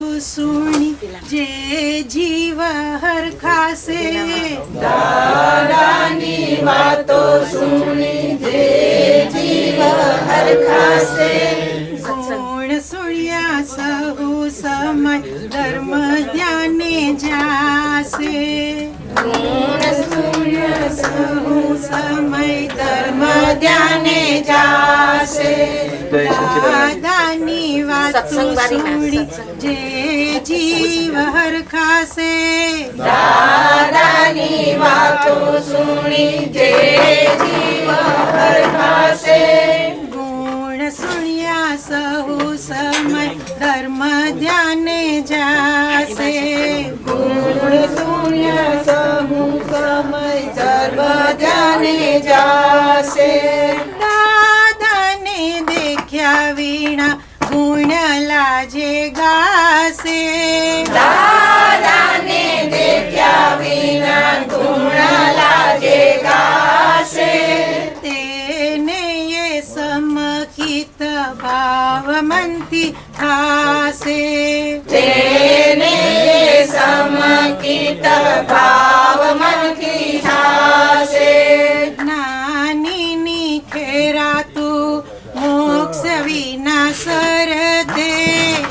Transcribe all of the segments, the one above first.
સુણી જે જીવ હરખાશે દાદાની વાતો સુણી જે જીવ હરખાશે ગુણ સુણ્યા સહુ સમય ધર્મ ધ્યાને જાશે ગુણ સુણ્યા સહુ સમય ધર્મ ધ્યાને જાશે દાદાની વાતો સુણી જે જીવ હરખાશે દાદાની વાતો સુણી જે જીવ હરખાશે ગુણ સુણ્યા સહુ સમય ધર્મ ધ્યાને જાશે ગુણ સુણ્યા સહુ સમય ધર્મ ધ્યાને જાશે દાદાને દેખ્યા વિના ગુણ લાજે ગાશે દાદાને દેખ્યા વિના ગુણ લાજે ગાશે તેને એ સમકિત ભાવ મનથી થાશે તેને સમકિત ભાવ મનથી થાશે જ્ઞાનીની ખેરાતું મોક્ષ વિના સરતે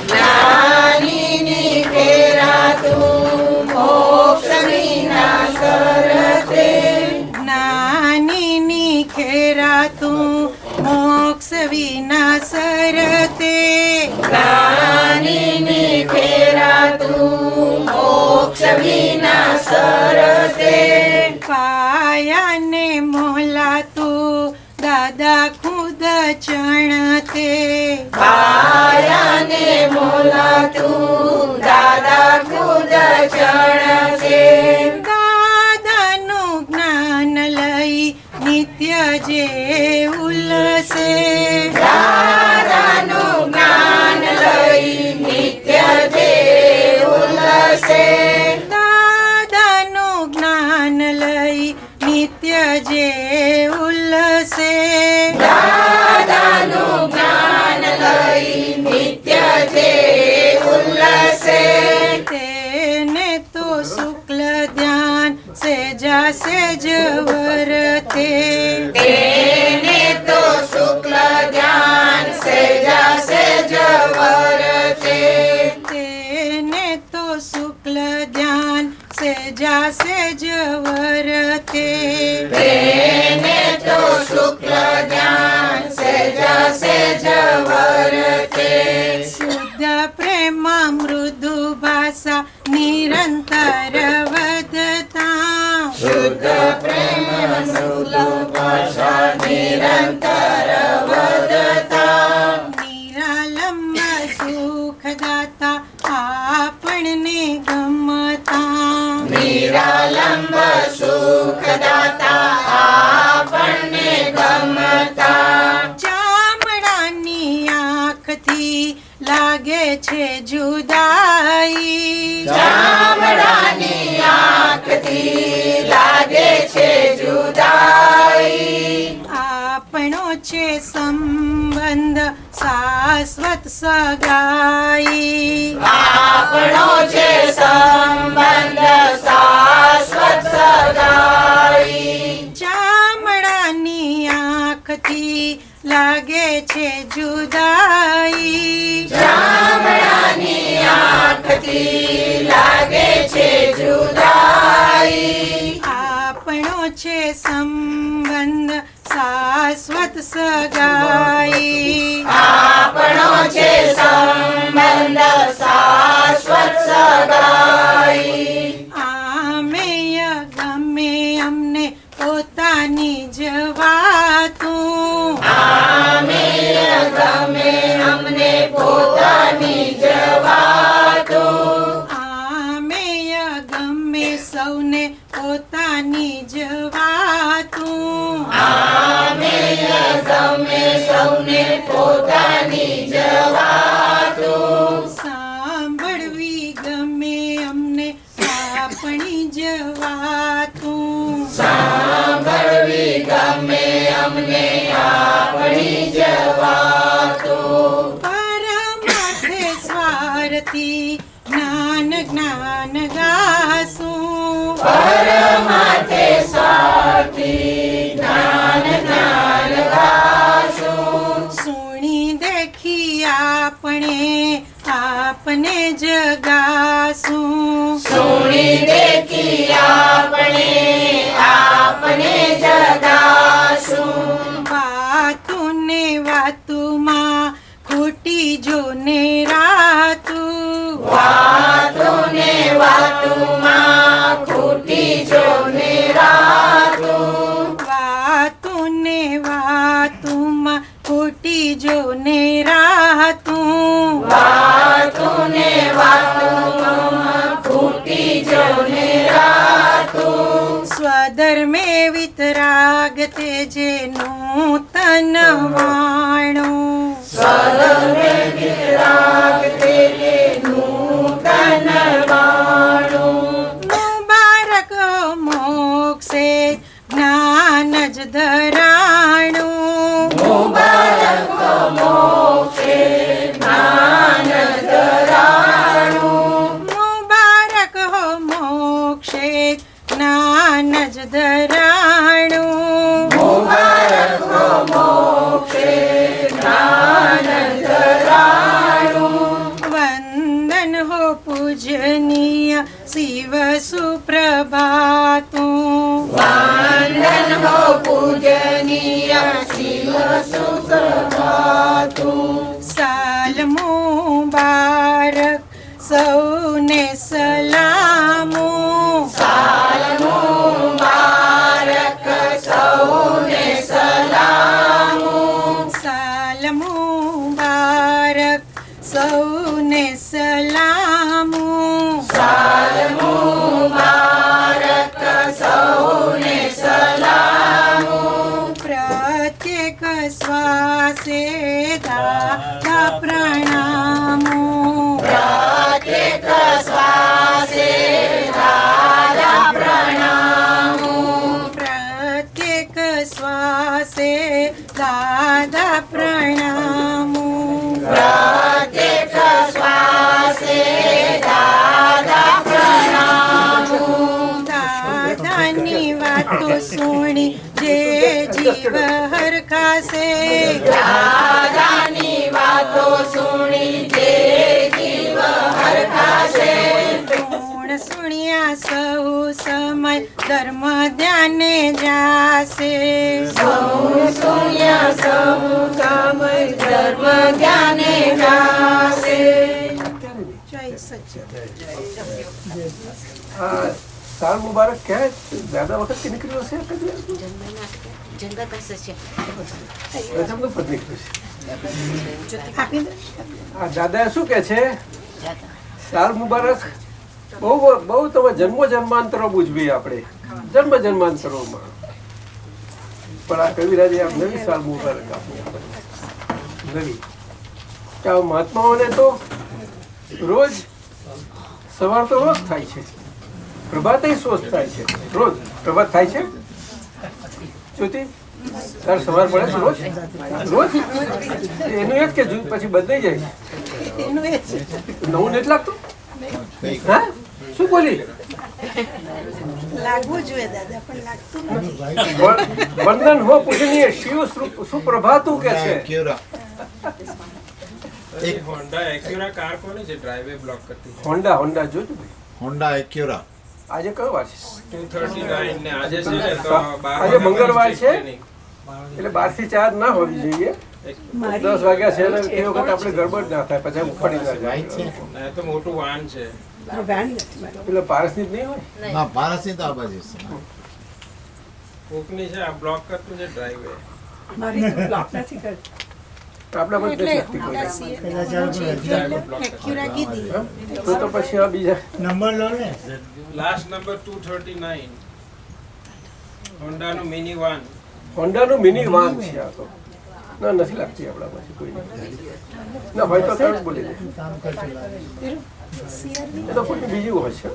જ્ઞાનીની ફેરાતું મોક્ષ વિના સરતે જ્ઞાનીની ખેરાતું મોક્ષ વિના સરતે જ્ઞાનીની ફેરાતું મોક્ષ વિના સરતે પાયાને મોલાતું દાદા ખુદ ચણતે પાયાને મોલાતું દાદા ખુદ ચણશે દાદાનું જ્ઞાન લઈ નિત્ય જે ઉલ્લસે દાદાનું જ્ઞાન લઈ નિત્ય જે ઉલ્લસે દાદાનું જ્ઞાન લઈ નિત્ય જે ઉલ્લસે દાદાનું જ્ઞાન લઈ નિત્ય જે ઉલ્લસે તેને તો શુક્લ ધ્યાન સેજા સેજ વરતે તેને તો શુક્લ ધ્યાન સેજા સેજ વરતે તેને તો શુક્લ ધ્યાન સેજા સેજ વરતે તેને તો શુક્લ ધ્યાન સેજા સેજ વરતે શુદ્ધ પ્રેમ મૃદુ ભાષા નિરંતર વધતા શુદ્ધ પ્રેમ શુક્લ ભાષા નિરંતર વધતા નિરાલંબ સુખદાતા આપણને ગમતા નિરાલંબ સુખદાતા આપણને ગમતા ચામડાની આંખથી લાગે છે જુદાઈ ચામડાની આંખથી લાગે છે જુદાઈ આપણો છે સંબંધ શાશ્વત સગાઈ આપણો છે સંબંધ શાશ્વત સગાઈ ચામડાની આંખથી લાગે છે જુદાઈ ચામડાની આંખથી લાગે છે જુદાઈ આપણો છે સંબંધ શાશ્વત સગાઈ આપણો છે સંબંધ શાશ્વત સગાઈ આમેય ગમે અમને પોતાની જ વાતું આમેય ગમે અમને પોતાની જ વાતો આમેય ગમે સૌને પોતાની જ વાતું આમેય ગમે સૌને પોતાની જ વાતો સાંભળવી ગમે અમને આપણી જ વાતું સાંભળવી ગમે અમને આપણી જ વાતો પરમાર્થે સ્વાર પરમાર્થથી જ્ઞાન જ્ઞાન ગાશું પરમાર્થે સાથી જ્ઞાન જ્ઞાન ગાશું સુણી દેખી આપણે આપને જગાશું સુણી દેખી આપણે જગાશું વાતું ને વાતુમાં ખૂટી જો ને રાતું વાતું ને વાતુમાં ખૂટી જો ને રાતું વાતું ને વાતુમાં ખૂટી જો ને રાતું વાતું ને વાતુમાં ખૂટી જો ને રાતું સ્વધર્મે વિતરાગ તેજે નૂતન વાણું સ્વધર્મે વિતરાગ તેજે નૂતન વાણું મુબારક મોક્ષે જ્ઞાન જ ધરાણું મુબારક મોક્ષે જ્ઞાન ધરાણું મુબારક મોક્ષે જ્ઞાન જ ધરાણું મુબારક મોક્ષે જ્ઞાન ધરાણું વંદન હો પૂજનીય શિવ સુપ્રભાતું વંદન હો પૂજનીય શિવ સુપ્રભાતું સાલ મુબારક સૌને સલામો સાલ મુબારક સૌને સલામો સાલ મુબારક સૌને સલામો સાલ મુબારક સૌને સલામો પ્રત્યેક શ્વાસે દાદા પ્રણામો પ્રત્યેક શ્વાસે દાદા પ્રણામો પ્રત્યેક શ્વાસે દાદા પ્રણામો પ્રત્યેક શ્વાસે દાદા પ્રણામો દાદાની વાતો સુણી જે જીવ હરખાશે દાદાની વાતો સુણી જે જીવ હરખાશે ગુણ સુણ્યા સૌ સમય ધર્મ ધ્યાને જાશે સૌ સુન્યા સૌ સમય ધર્મ જ્ઞાને જાશે જય સચ્ચિદાનંદ साल मुबारक क्या है ज्यादा वक्त की निकली से कभी प्रथम तो पत्नी આપી દો આ દાદા શું કે છે સાલ મુબારક બહુ બહુ તમે જન્મો જન્માંતરો ઉજવીએ આપણે જન્મ જન્માંતરોમાં પણ આ કવિરાજે આ નવી સાલ મુબારક આપી આપણને નવી કે આ મહાત્માઓને તો રોજ સવાર તો રોજ થાય છે પ્રભાતે સોચ થાય છે રોજ પ્રભાત થાય છે જ્યોતિ તાર સવાર પડે છે રોજ રોજ એનું એ જ કે પછી બદલાઈ જાય એનું એ જ નવું નથી લાગતું હા શું બોલી લાગવું જોઈએ દાદા પણ લાગતું નથી વંદન હો પૂજનીય શિવ સુપ્રભાતું કે છે एक होंडा एक्यूरा कार कोने છે ડ્રાઈવે બ્લોક કરતી હોન્ડા જોજો ભાઈ હોન્ડા એક્યુરા આજે કયો વાર છે 239 ને આજે છે ને તો આજે મંગળવાર છે એટલે 12 થી 4 ના હોવી જોઈએ 10 વાગ્યા છે ને એ વખત આપણે ગડબડ ના થાય પછી ઉપાડી ના જાય ના તો મોટું વાન છે એટલે પારસની જ નહીં હોય ના પારસી તો આ બાજુ છે કોકની છે આ બ્લોક કરતું છે ડ્રાઈવે આપણા બધે શક્તિ કોઈ એક્યુરા કીધી તો પછી આ બીજા નંબર લો ને લાસ્ટ નંબર 239 હોન્ડા નું મિની વાન હોન્ડાનું મિની વાન છે આ તો ના નથી લાગતી આપણા પછી કોઈ ના હોય તો તરત બોલી દે કામ કરશે એ તો કોઈ બીજું હોય છે.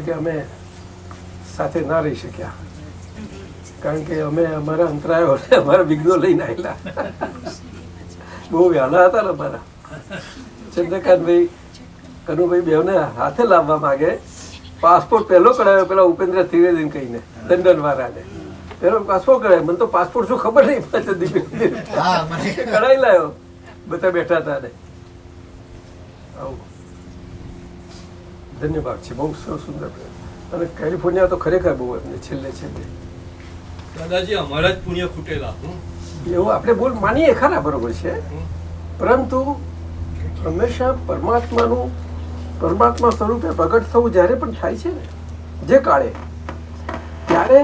કે અમે સાથે ના રહી શક્યા કારણ કે અમે અમારા અંતરાયો અમારા વિઘ્નો લઈને આવેલા. બહુ વહેલા હતા ને અમારા ચંદ્રકાંતભાઈ કનુભાઈ બેવને હાથે લાવવા માંગે. પાસપોર્ટ પહેલો કઢાવ્યો પેલા ઉપેન્દ્ર ત્રિવેદી કહીને લંડન વાળાને પેલો પાસપોર્ટ કઢાવ્યો. મને તો પાસપોર્ટ શું ખબર નહીં પડે. કઢાવી લાવ્યો, બધા બેઠા હતા ને. આવું ધન્યવાદ છે, બહુ સુંદર. અને કેલિફોર્નિયા તો ખરેખર બહુ એમને છેલ્લે દાદાજી અમારા જ પુણ્ય ખૂટેલા. એવું આપણે બોલ માનીએ ખરા, બરોબર છે, પરંતુ હંમેશા પરમાત્મા સ્વરૂપે પ્રગટ થવું જ્યારે પણ થાય છે ને જે કાળે, ત્યારે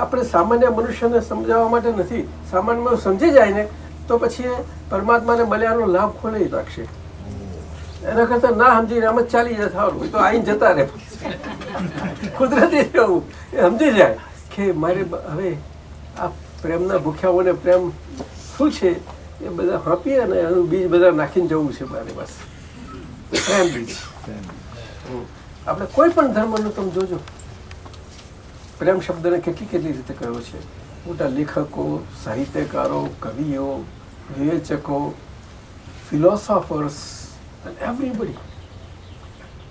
આપણે સામાન્ય મનુષ્યને સમજાવવા માટે નથી. સામાન્ય સમજી જાય ને તો પછી એ પરમાત્માને મળ્યાનો લાભ ખોલી રાખશે. એના કરતા ના સમજીને આમ જ ચાલી જાય સારું હોય તો આઈને જતા રહે. કુદરતી રહેવું એ સમજી જાય કે મારે હવે આ પ્રેમના ભૂખ્યાઓને પ્રેમ શું છે એ બધા આપીએ અને એનું બીજ બધા નાખીને જવું છે મારે. બસ પ્રેમ બીજ. આપણે કોઈ પણ ધર્મનું તમે જોજો, પ્રેમ શબ્દને કેટલી રીતે કહ્યો છે. મોટા લેખકો, સાહિત્યકારો, કવિઓ, વિવેચકો, ફિલોસોફર્સ અને એવરીબડી.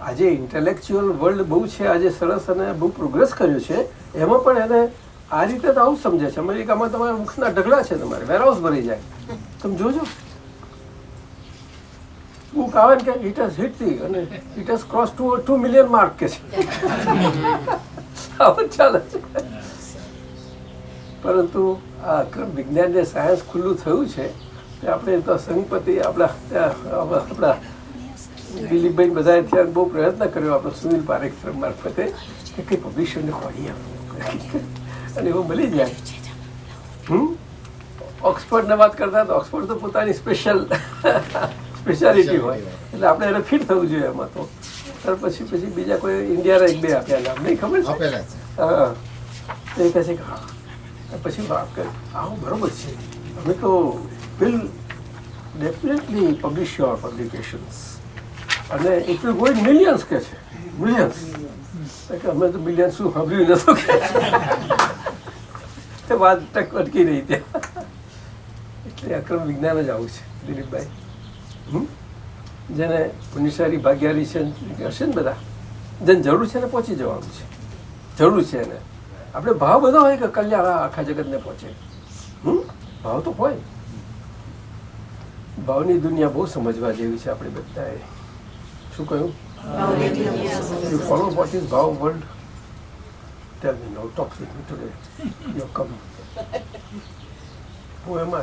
આજે ઇન્ટેલેક્ચ્યુઅલ વર્લ્ડ બહુ છે, આજે સરસ અને બહુ પ્રોગ્રેસ કર્યું છે. એમાં પણ એને આ રીતે તો આવું સમજે છે. અમેરિકામાં તમારા વૃક્ષના ઢગલા છે, તમારે વેરહાઉસ ભરી જાય. તમે જોજો, બુક આવે ને કે ઇટ હેઝ હિટ ધી અને it has cross 2 million mark કે છે. આવું ચાલે છે. પરંતુ આ વિજ્ઞાન સાયન્સ ખુલ્લું થયું છે તે આપણે તો સંગપતિ આપણા દિલીપભાઈ બધા ત્યાં બહુ પ્રયત્ન કર્યો આપણે સુનિલ પારેખ મારફતે કે કંઈ પબ્લિશરને ખોરી અને એવું મળી જાય. ઓક્સફર્ડને વાત કરતા તો ઓક્સફર્ડ તો પોતાની સ્પેશિયાલિટી હોય એટલે આપણે એને ફિટ થવું જોઈએ એમાં. તો ત્યાર પછી બીજા કોઈ ઇન્ડિયાના 1-2 આપ્યા નામ નહીં ખબર છે. હા, એ કહે છે કે હા, પછી વાત કરે આવું બરોબર છે, અમે તો will definitely publish your publications અને it will go in millions કે છે. મિલિયન્સ કે અમે તો મિલિયન્સ શું સાંભળ્યું નતું કે વાત અટકી રહી ત્યાં. એટલે અક્રમ વિજ્ઞાન જ આવું છે દિલીપભાઈ. જેને પુણ્યશાળી ભાગ્યારી છે હશે ને બધા, જેને જરૂર છે ને પહોંચી જવાનું છે. જરૂર છે એને. આપણે ભાવ બધો હોય કે કલ્યાણ આખા જગતને પહોંચે. ભાવ તો હોય. ભાવની દુનિયા બહુ સમજવા જેવી છે. આપણે બધાએ શું કહ્યું? You follow what is Bhava world? Tell me now, talk with me today. You come. Who am I?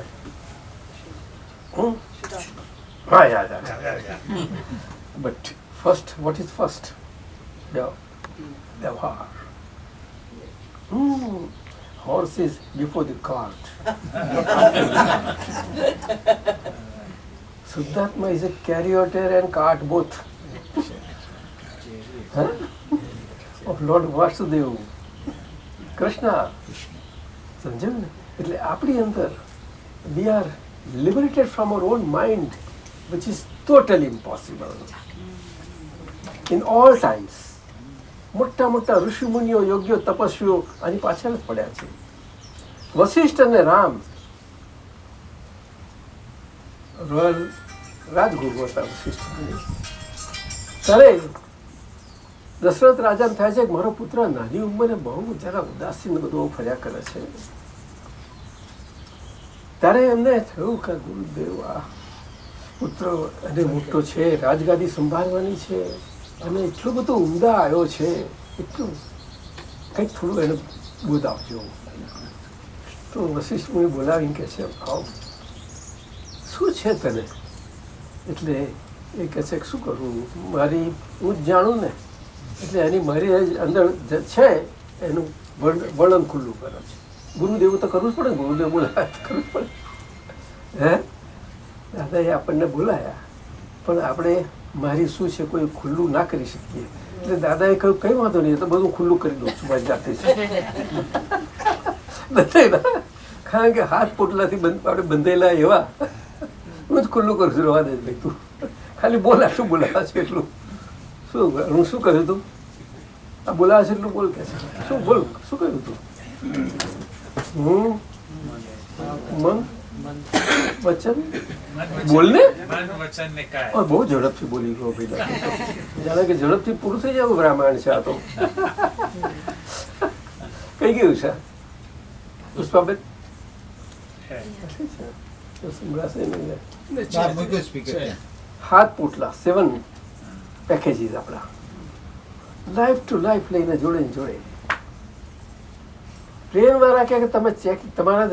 Yeah. But first, what is first? Vyavhar. Horse is before the cart. Siddhartha is a charioteer and cart both. Of Lord Vasudev, Krishna. સમજ્યું ને? એટલે આપણી અંદર we are liberated from our own mind, which is totally impossible in all times. મોટા ઋષિ મુનિઓ, યોગ્યો, તપસ્વીઓ આની પાછળ જ પડ્યા છે. વશિષ્ઠ અને રામ રોયલ રાજગુરુ હતા. વશિષ્ઠ ત્યારે દશરથ રાજાને થાય છે કે મારો પુત્ર નાની ઉંમરે બહુ જરા ઉદાસીન બધું ફર્યા કરે છે. ત્યારે એમને થયું કે ગુરુદેવ આ પુત્ર અને મોટો છે, રાજગાદી સંભાળવાની છે અને એટલો બધો ઉમદા આવ્યો છે, એટલું કંઈક થોડું એને બોધ આપજો. તો વશિષ્ઠ મુનિ બોલાવીને કહે છે આવો શું છે તને? એટલે એ કહે છે કે શું કરું, મારી હું જ જાણું ને, એટલે એની મારી અંદર છે એનું વર્ણન ખુલ્લું કરે છે. ગુરુદેવ તો કરવું જ પડે, ગુરુદેવ બોલાયા કરવું જ પડે. હે દાદા એ આપણને બોલાયા પણ આપણે મારી શું છે કોઈ ખુલ્લું ના કરી શકીએ. એટલે દાદાએ કહ્યું કઈ વાંધો નહીં, તો બધું ખુલ્લું કરી દઉં છું મારી જાતે છે. કારણ કે હાથ પોટલાથી આપણે બંધેલા એવા હું જ ખુલ્લું કરું છું. રવા દે ભાઈ, તું ખાલી બોલા શું બોલાવા છે એટલું. શું હું શું કહ્યું તું? આ બોલાવા છે એટલું બોલ કે છે. શું બોલ, શું કહ્યું તું? હું મન વચન બોલ ને. બહુ ઝડપથી બોલી ગયો ભાઈ, જાણે કે ઝડપથી પૂરું થઈ જાય રામાયણ છે આ તો. કઈ ગયું છે પુષ્પાબેન? હાથ પોટલા 7 પેકેજીસ આપણા લાઈફ ટુ લાઈફ લઈને જોડે ને જોડે. ટ્રેન વાળા કે તમે ચેક તમારા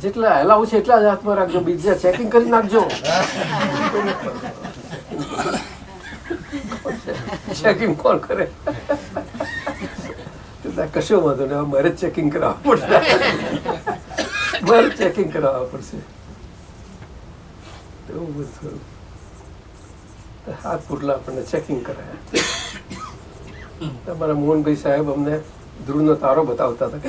જેટલા એલાઉ છે એટલા જ હાથમાં રાખજો, બીજા ચેકિંગ કરી નાખજો. ચેકિંગ કોણ કરે? કશો વાંધો નહીં, મારે ચેકિંગ કરાવવા પડશે. મારે ચેકિંગ કરાવવા પડશે. એવું બધું હાથ પુટલા આપણને ચેકિંગ કરાયા. તમારા મોહનભાઈ સાહેબ અમને ધ્રુવનો તારો બતાવતા હતા.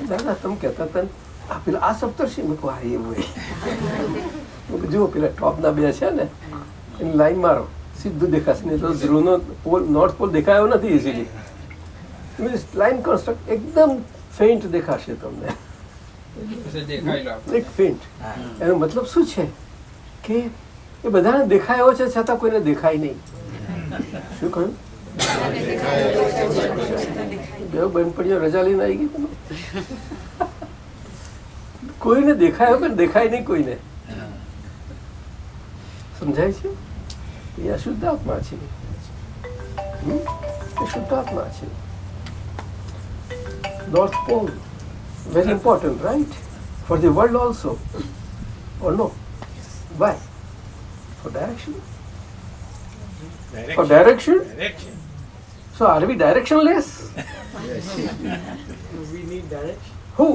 દાદા તમે કહેતા હતા આ પેલા આ સપ્તર્ષિ મેં કહું હા એવું જુઓ પેલા ટોપના બે છે ને એની લાઈન મારો સીધું દેખાશે. નહીં તો ધ્રુવનો પોલ નોર્થ પોલ દેખાયો નથી ઇઝીલી. લાઈન કન્સ્ટ્રક્ટ એકદમ ફેઇન્ટ દેખાશે તમને, એક ફેઇન્ટ. એનો મતલબ શું છે કે એ બધાને દેખાયો છે છતાં કોઈને દેખાય નહીં. શું કહ્યું? બે બહેનપણીઓ રજા લઈને આવી ગઈ તમે. કોઈને દેખાયો પણ દેખાય નહીં કોઈને. સમજાય છે? એ અશુદ્ધાત્મા છે. એ શુદ્ધાત્મા છે. North Pole, very important, right? For the world also, or no? Why? For direction? For direction? So are we directionless? We need direction. Who?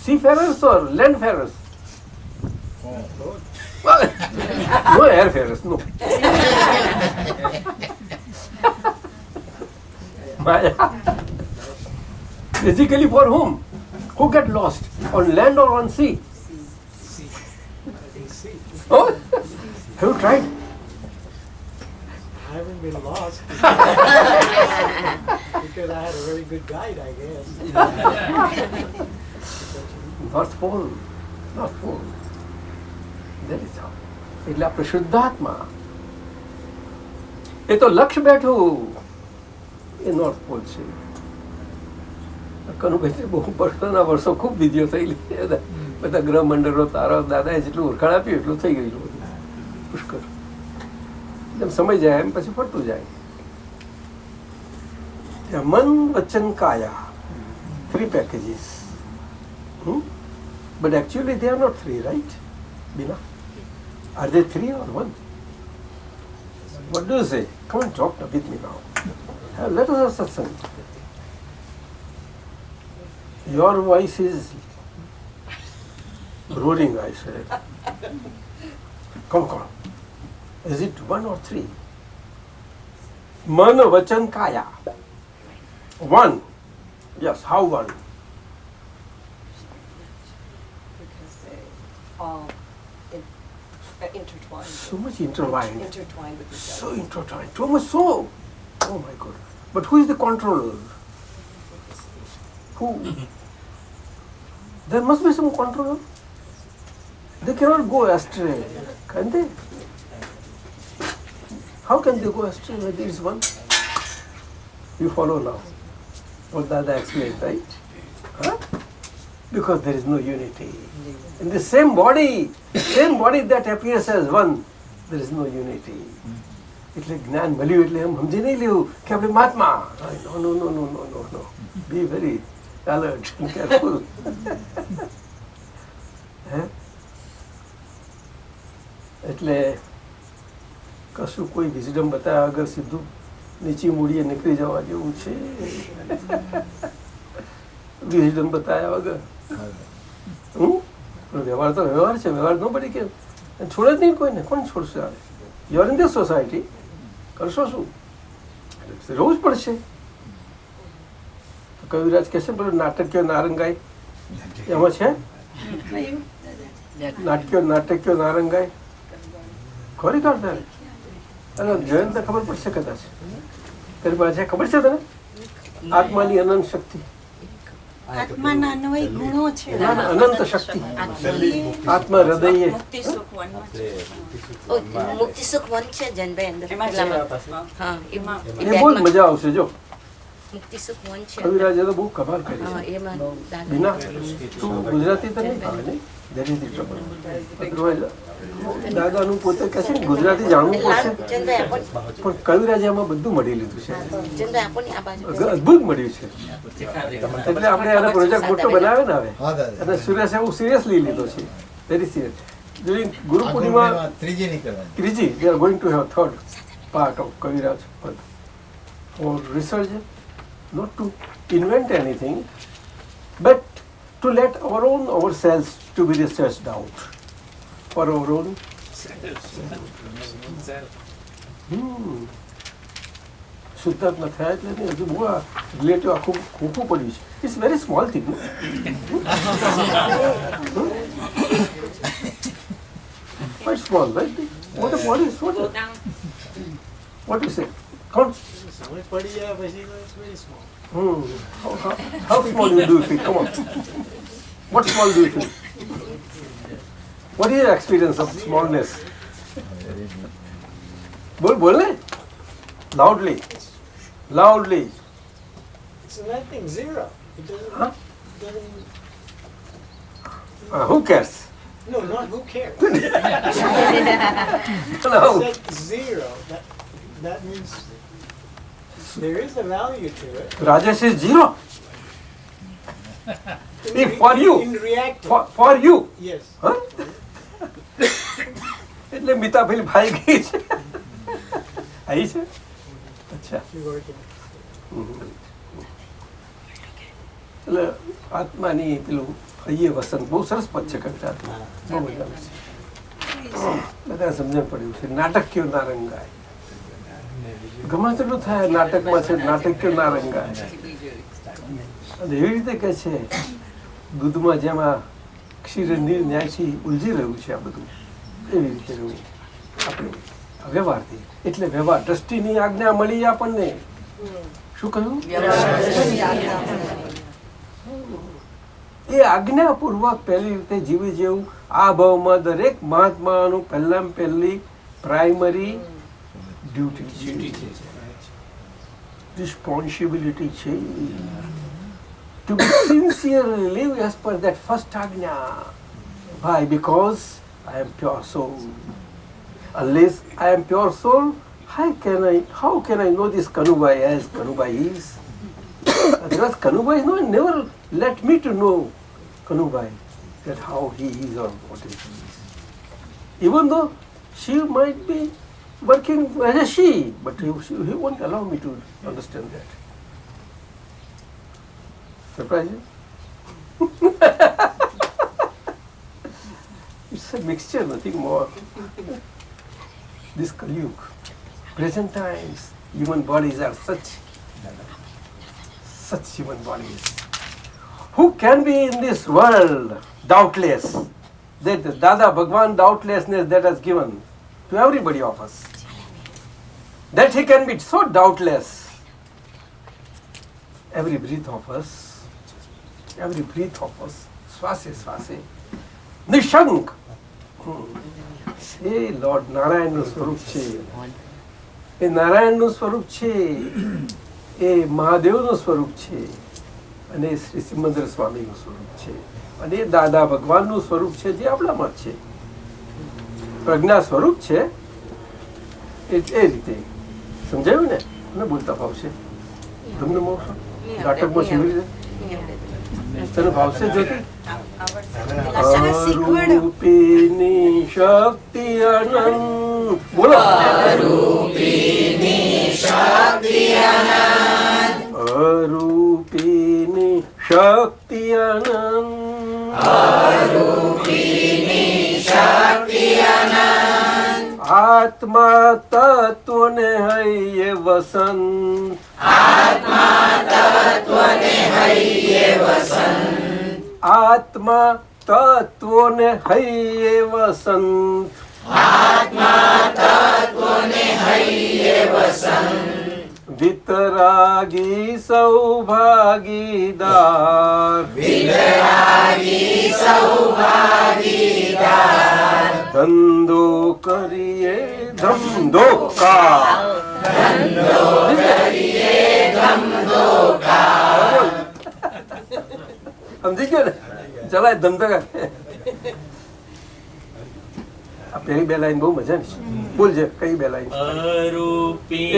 Seafarers or landfarers? No airfarers, no. Maya. Basically for whom? Who get lost? On land or on sea? Oh, have you tried? I haven't been lost because I had a very good guide, I guess. North Pole, North Pole. That is how. એટલે આપણે શુદ્ધાત્મા એ તો લક્ષ્ય બેઠું એ north pole છે. કનુભાઈ બહુ વર્ષોના વર્ષો ખૂબ વિધિઓ થયેલી બધા ગ્રહ મંડળો તારા દાદાએ જેટલું ઓળખાણ આપ્યું એટલું થઈ ગયેલું બધું પુષ્કળ. જેમ સમય જાય એમ પછી ફરતું જાય. મન વચન કાયા 3 packages. But actually they are not 3, right? Bina? Are they 3 or 1? What do you say? Come and talk with me now. Let us have satsang. Your voice is roaring, I said. Come. Is it 1 or 3? Man, vachan, kaya. 1. Yes, how 1? Because they all intertwined. So much intertwined. Intertwined with each So other. intertwined. So much so. Oh my God. But who is the controller? Who? There must be some controller. They cannot go astray, can they? How can they go astray when there is one? You follow now what Dada explained, right? Huh? Because there is no unity. In the same body that appears as one, there is no unity. એટલે જ્ઞાન મળ્યું એટલે એમ સમજી નહીં લેવું કે આપણે મહાત્મા. No. Be very alert and careful. એટલે કશું કોઈ વિઝડમ બતાવ્યા વગર સીધું નીચી મૂડીએ નીકળી જવા જેવું છે. વિઝડમ બતાવ્યા વગર વ્યવહાર તો વ્યવહાર છે. વ્યવહાર નો પડી કે છોડે જ નહીં કોઈને. કોણ છોડશે? You are in this society. કરશો શું? રહેવું જ પડશે. કવિરાજ કહેશે પેલું નાટકીય નારંગાઈ એમાં છે નાટકીય નારંગાઈ ખરી કાઢતા અને જયંત ખબર પડશે કદાચ તારી પાસે ખબર છે તને આત્માની અનંત શક્તિ આત્માના અન્વય ગુણો છે. અનંત શક્તિ આત્મા હૃદય મુક્તિ સુખ વન છે જનભાઈ અંદર હા એમાં એ બહુ જ મજા આવશે. જો મુક્તિ સુખ વન છે કવિરાજે તો બહુ કમાલ કરી હા છે. એમાં બીના તું ગુજરાતી તો નહીં ફાવે ને That is the trouble. Otherwise, દાદાનું પોતે કહે છે ને ગુજરાતી જાણવું પડશે પણ કવિરાજે આમાં બધું મળી લીધું છે. અદભુત મળ્યું છે એટલે આપણે આનો પ્રોજેક્ટ મોટો બનાવે ને હવે અને સુરેશ એવું સિરિયસલી લીધો છે. Very serious. During Guru Purnima ત્રીજી they are going to have third part of Kaviraj Pad for research, not to invent anything but to let ourselves to be researched out for our own શુદ્ધાત્મા થયા એટલે નહીં હજુ બહુ આ રિલેટિવ આખું ખોખું પડ્યું છે. It's very small thing. Quite small, right? What is what you say? Count. It's very small. How small do you feel? Come on. What small do you feel? What is your experience of smallness? बोल ले. Loudly. It's nothing, zero. It doesn't. Who cares? No, not who cares. No. I said zero. That means there is a value to it. Rajesh is zero. If for you. In reacting. For you. Yes. Huh? એટલે મીતા પેલી ભાઈ ગઈ છે આવી છે. અચ્છા You're working. એટલે આત્માની પેલું હૈયે વસંત બહુ સરસ પદ છે કવિતા. બહુ મજા આવે છે. બધા સમજણ પડ્યું છે. નાટકીય નારંગાય ગમે તેટલું થાય નાટકમાં છે નાટકીય નારંગાય અને એવી રીતે કે છે દૂધમાં જેમાં ક્ષીર ન્યાયથી ઉલજી રહ્યું છે આ બધું એવી રીતે રહ્યું આપણે વ્યવહારથી. એટલે વ્યવહાર દ્રષ્ટિની આજ્ઞા મળી આપણને. શું કહ્યું? એ આજ્ઞાપૂર્વક પહેલી રીતે જીવી જેવું આ ભાવમાં દરેક મહાત્માનું પહેલામાં પહેલી પ્રાઇમરી ડ્યુટી છે, રિસ્પોન્સિબિલિટી છે. To be sincerely live as per that first ajna. Why? Because I am pure soul. Unless I am pure soul, how can I know this Kanubai as Kanubai is? Because Kanubai is never let me to know Kanubai, that how he is or what he is. Even though she might be working as a she, but he won't allow me to understand that. Surprising? It's a mixture, nothing more. This Kaliyug, present times, human bodies are such human bodies. Who can be in this world doubtless? That the Dada Bhagwan doubtlessness that has given to everybody of us. That he can be so doubtless. Every breath of us, શ્વાસે નિશંક એ lord નારાયણનું સ્વરૂપ છે. એ નારાયણનું સ્વરૂપ છે, એ મહાદેવનું સ્વરૂપ છે અને શ્રી સિમંદર સ્વામીનું સ્વરૂપ છે અને એ દાદા ભગવાનનું સ્વરૂપ છે જે આપણામાં છે. પ્રજ્ઞા સ્વરૂપ છે એ રીતે સમજાયું ને? મને બોલતા ભાવશે તમને નાટકમાં કેવી રીતે તને ભાવશે? જોતી અરૂપિની શક્તિ અનંત. બોલો અરૂપિની શક્તિ અનંત. આત્મા તત્વને હૈયે વસંત, આત્મા તત્વને હૈયે વસંત, વિતરાગી સૌભાગીદાર, ધંધો કરીએ ધમધોકાર, સમજી ગયો ને? ચલાય ધમધોકાર. આ પેલી બે લાઈન બહુ મજાની છે. બોલજે કઈ બે લાઈન?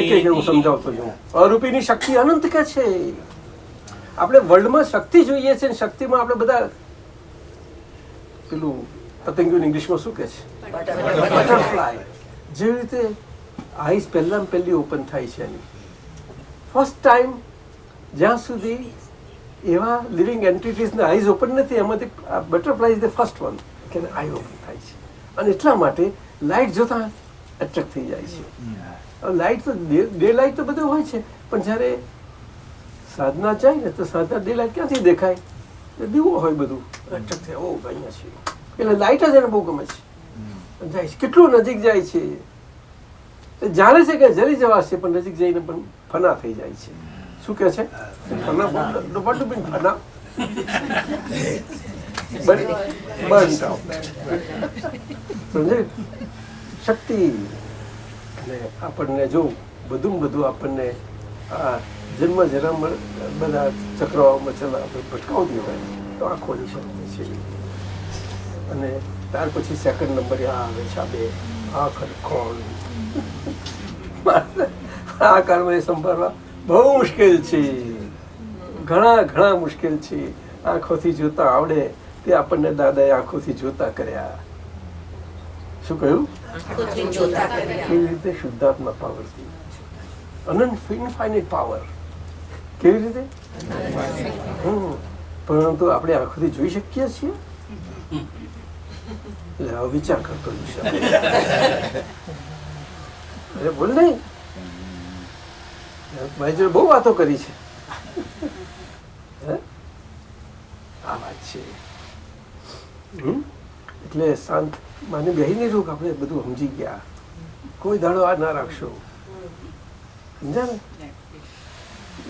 એક એક હું સમજાવતો છું. અરૂપીની શક્તિ અનંત કે છે. આપણે વર્લ્ડમાં શક્તિ જોઈએ છે, શક્તિમાં આપણે બધા પેલું પતંગિયું ઇંગ્લિશમાં શું કે છે? બટરફ્લાય. જેવી રીતે આઈસ પહેલી ઓપન થાય છે એની ફર્સ્ટ ટાઈમ, જ્યાં સુધી એવા લિવિંગ એન્ટિટીઝને આઈઝ ઓપન નથી, એમાંથી butterfly is the first one કે આઈ ઓપન થાય છે. અને એટલા માટે લાઇટ જોતા એટ્રેક્ટ થઈ જાય છે. લાઇટ તો ડે લાઇટ તો બધું હોય છે, પણ જ્યારે સાધના જાય ને તો સાધના ડે લાઇટ ક્યાંથી દેખાય? દીવો હોય, બધું એટ્રેક્ટ થાય. ઓ અહીંયા છે એટલે લાઇટ જ એને બહુ ગમે છે. જાય છે, કેટલું નજીક જાય છે, જાણે છે કે જલી જવાશે, પણ નજીક જઈને પણ ફના થઈ જાય છે. શું કે છે? ફના ફના શક્તિ. અને આપણને જો બધું આપણને આ જન્મ જન્મ બધા ચક્રમાં ભટકાવતી હોય તો આ ખોલી શકે છે. અને ત્યાર પછી સેકન્ડ નંબર આવે છે આ બે આંખ અને કોણ. આ કાળમાં સંભાળવા બહુ મુશ્કેલ છે, ઘણા મુશ્કેલ છે. આંખોથી જોતા આવડે તે આપણને દાદાએ આંખોથી જોતા કર્યા. શું કહ્યું? કેવી રીતે? શુદ્ધાત્મા પાવરથી, અનંત ઇનફાઇનાઇટ પાવર. કેવી રીતે? પરંતુ આપણે આંખોથી જોઈ શકીએ છીએ? એટલે હવે વિચાર કરતો અરે બોલ નહીં, મારી જોડે બહુ વાતો કરી છે. આ વાત છે. એટલે શાંત માને બેહી નહીં રૂક, આપણે બધું સમજી ગયા. કોઈ દાડો આ ના રાખશો, સમજ્યા ને?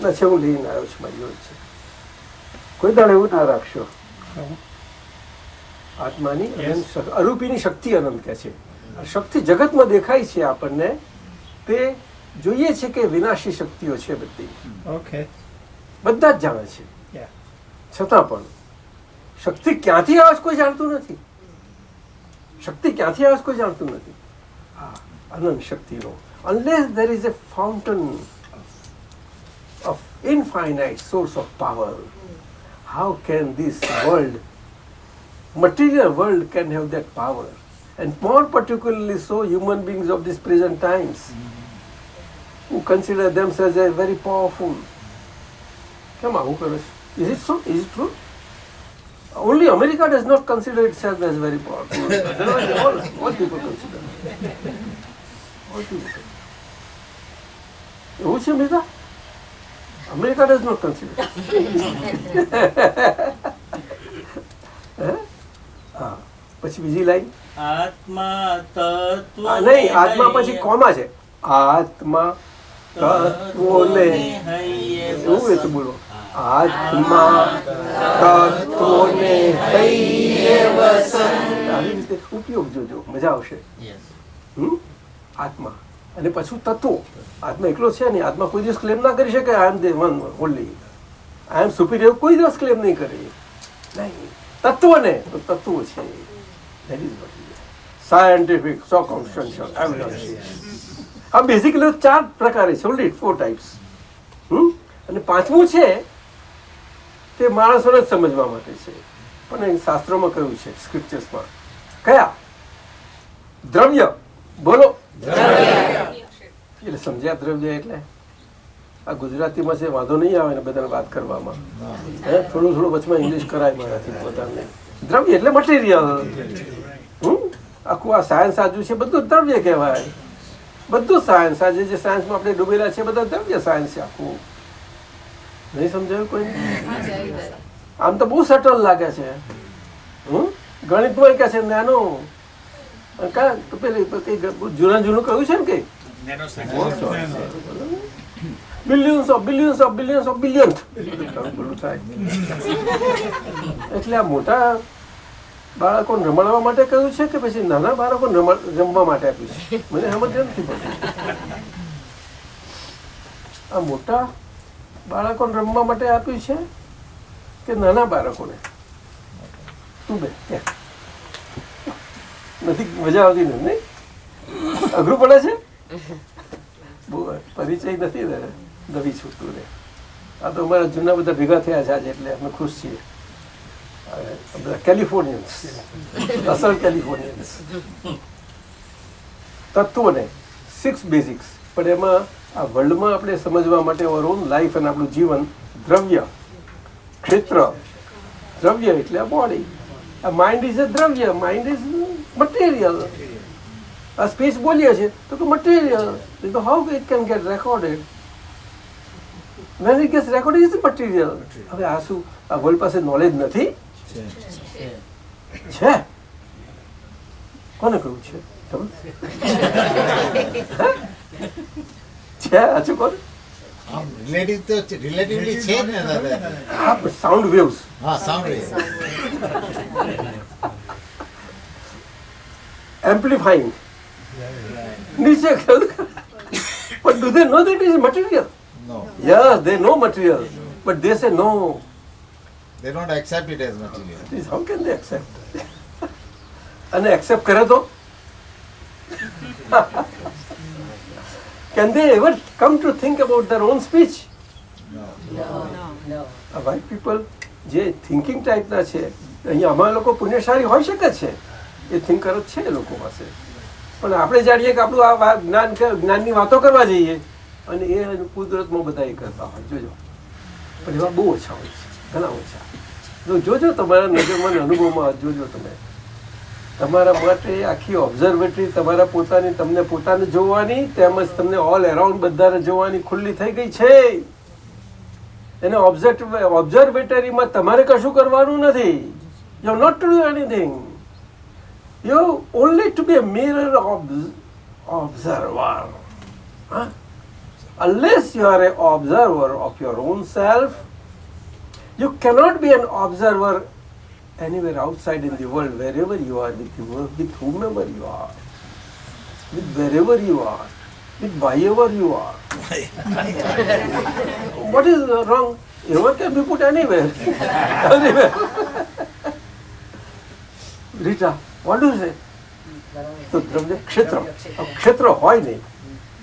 ના છે, હું લઈને આવ્યો છું, મારી જોડે છે. કોઈ દાડો એવું ના રાખશો. આત્માની અરૂપીની શક્તિ અનંત કે છે. શક્તિ જગતમાં દેખાય છે આપણને, તે જોઈએ છે કે વિનાશી શક્તિઓ છે બધી. બધા જ જાણે છે, છતાં પણ શક્તિ ક્યાંથી આવે છે કોઈ જાણતું નથી. શક્તિ ક્યાંથી આવે છે કોઈ જાણતું નથી. હા, અનંત શક્તિનો. unless there is a fountain of infinite source of power, how can this world, material world, can have that power? And more particularly so human beings of these present times, who consider themselves as very powerful. Come on, is it so? Is it true? Only America does not consider itself as very powerful. all people consider. All people. એવું છે Mita? America does not consider. હા, પછી બીજી line. આત્મા તત્વ નહીં, આત્મા પછી કોમા છે. આત્મા તત્વોને એવું એ તો બોલો. આત્મા તત્વોને હૈયે વસંત. આવી રીતે ઉપયોગ જોજો, મજા આવશે. આત્મા અને પછી તત્વો. આત્મા એકલો છે ને, આત્મા કોઈ દિવસ ક્લેમ ના કરી શકે I am the one only, I am superior, કોઈ દિવસ ક્લેમ નહીં કરે. નહીં, તત્વને તો તત્વો છે. Scientific circumstantial evidence. આ બેઝિકલી 4 પ્રકારે છે, ઓનલી 4 ટાઈપ્સ. અને પાંચમું છે તે માણસોને જ સમજવા માટે છે, પણ એ શાસ્ત્રોમાં કહ્યું છે, સ્ક્રિપ્ચર્સમાં. કયા? દ્રવ્ય. બોલો. એટલે સમજ્યા દ્રવ્ય એટલે? આ ગુજરાતીમાં છે, વાંધો નહીં આવે ને બધાને વાત કરવામાં. થોડું વચમાં ઇંગ્લિશ કરાય મારાથી પોતાને. દ્રવ્ય એટલે મટીરિયલ. આખું આ સાયન્સ આજુ છે બધું દ્રવ્ય કહેવાય. બધું સાયન્સ, આજે જે સાયન્સમાં આપણે ડૂબેલા છે બધા દ્રવ્ય સાયન્સ છે આખું. નહીં સમજાયું કોઈ? આમ તો બહુ સટલ લાગે છે. ગણિતમાં કે છે નાનો જૂનું કહ્યું છે ને કઈ billions of billions of billions of billion થાય. એટલે આ મોટા બાળકોને રમાડવા માટે કહ્યું છે કે પછી નાના બાળકોને રમવા માટે આપ્યું છે? મને સમજ નથી પડતી. આ મોટા બાળકોને રમવા માટે આપ્યું છે કે નાના બાળકોને? તું બે નથી મજા આવતી ને? નહીં અઘરું પડે છે બહુ. પરિચય નથી ને નવી છૂટતું રે. આ તો અમારા જૂના બધા ભેગા થયા છે આજે એટલે અમે ખુશ છીએ. બધા કેલિફોર્નિયન્સ, અસલ કેલિફોર્નિયન્સ. તત્વોને 6 બેઝિક્સ, પણ એમાં આ વર્લ્ડમાં આપણે સમજવા માટે અવર ઓન લાઈફ અને આપણું જીવન દ્રવ્ય ક્ષેત્ર. દ્રવ્ય એટલે આ બોડી. આ માઇન્ડ ઇઝ અ દ્રવ્ય, માઇન્ડ ઇઝ મટીરિયલ. આ સ્પેસ બોલીએ છીએ તો કે મટીરિયલ, તો how it can get recorded? when it gets recorded is material. હવે આ શું આ વર્લ્ડ પાસે નોલેજ નથી? છે. કોને કહ્યું છે? છે હજુ કોણ? રિલેટિવલી છે જ ને દાદા. હા, સાઉન્ડ વેવ્સ. હા, સાઉન્ડ વેવ્સ. એમ્પ્લિફાઈંગ નીચે but do they know that it is material? No. Yes, they know material, but they say no. They don't accept it as material. Please, how can they accept? અને accept કરે તો? Can they ever come to think about their own speech? No. White people જે thinking ટાઈપના છે, અહીંયા અમારા લોકો પુણ્યશાળી હોઈ શકે છે, એ થિંકર જ છે એ લોકો પાસે. પણ આપણે જાણીએ કે આપણું આ જ્ઞાનની વાતો કરવા જઈએ અને એ કુદરતમાં બધા એ કરતા હોય. જોજો, પણ એવા બહુ ઓછા હોય છે, ઘણા ઓછા. જોજો તમારા નજરમાં અનુભવમાં જોજો તમે. તમારા માટે આખી ઓબ્ઝર્વેટરી તમારા પોતાની, તમને પોતાને જોવાની તેમજ તમને ઓલ એરાઉન્ડ બધાને જોવાની ખુલ્લી થઈ ગઈ છે. એને ઓબ્ઝર્વેટરીમાં તમારે કશું કરવાનું નથી. You not to do anything. You only to be a mirror observer. Huh? Unless you are an observer of your own self, you cannot be an observer anywhere outside in the world, wherever you are, with whomever you are, with wherever you are, with whoever you are. What is wrong? Ever can be put anywhere. Anywhere. Rita, what do you say? તો દ્રવ્ય ક્ષેત્ર. ક્ષેત્ર હોય નહીં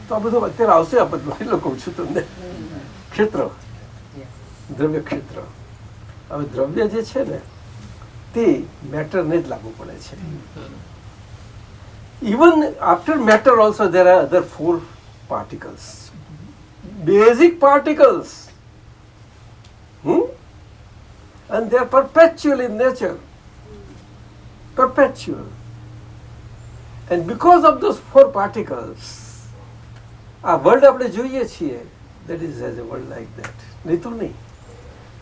તો આ બધું અત્યારે આવશે. આ બધું એટલે કહું છું તમને. ક્ષેત્ર, દ્રવ્ય ક્ષેત્ર. હવે દ્રવ્ય જે છે ને તે મેટરને જ લાગુ પડે છે. Even after matter also there are other 4 particles, basic particles, and they are perpetual in nature. Perpetual. And because of those 4 particles, આ વર્લ્ડ આપણે જોઈએ છીએ, that is as a world like that. નહીં તો નહીં.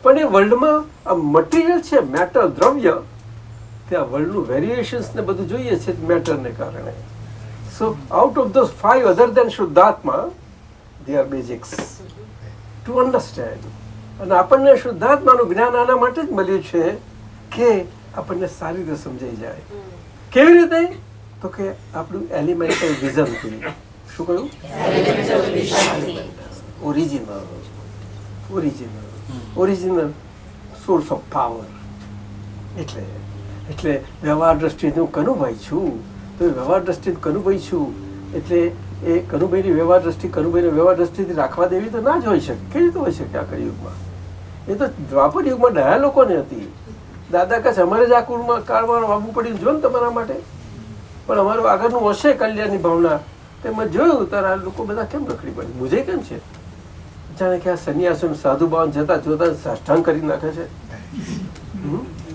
પણ એ વર્લ્ડમાં આ મટીરિયલ છે, મેટર, દ્રવ્ય, તે આ વર્લ્ડનું વેરિએશન્સ ને બધું જોઈએ છે મેટરને કારણે. સો આઉટ ઓફ ધોઝ 5 અધર દેન શુદ્ધાત્મા, they are basics to understand. અને આપણને શુદ્ધાત્માનું જ્ઞાન આના માટે જ મળ્યું છે કે આપણને સારી રીતે સમજાઈ જાય. કેવી રીતે? તો કે આપણું એલિમેન્ટલ વિઝનથી. શું કહ્યું? Original source of power. એટલે વ્યવહાર દ્રષ્ટિએ હું કનુભાઈ છું, તો વ્યવહાર દ્રષ્ટિ કનુભાઈ છું એટલે એ કનુભાઈની વ્યવહાર દ્રષ્ટિ કનુભાઈને વ્યવહાર દ્રષ્ટિથી રાખવા દેવી તો ના જ હોઈ શકે. કેવી રીતે હોઈ શકે આ કળિયુગમાં? એ તો દ્વાપર યુગમાં ડાયા લોકોને હતી. દાદા કહે અમારે જ આ કાળમાં આવવું પડ્યું જો ને તમારા માટે, પણ અમારું આગળનું હશે કલ્યાણની ભાવના. તેમાં જોયું તારા આ લોકો બધા કેમ રખડી પડે, મુજે કેમ છે? જાણે કે આ સંન્યાસો સાધુ ભાવ જતા જોતા સાષ્ટાંગ કરી નાખે છે.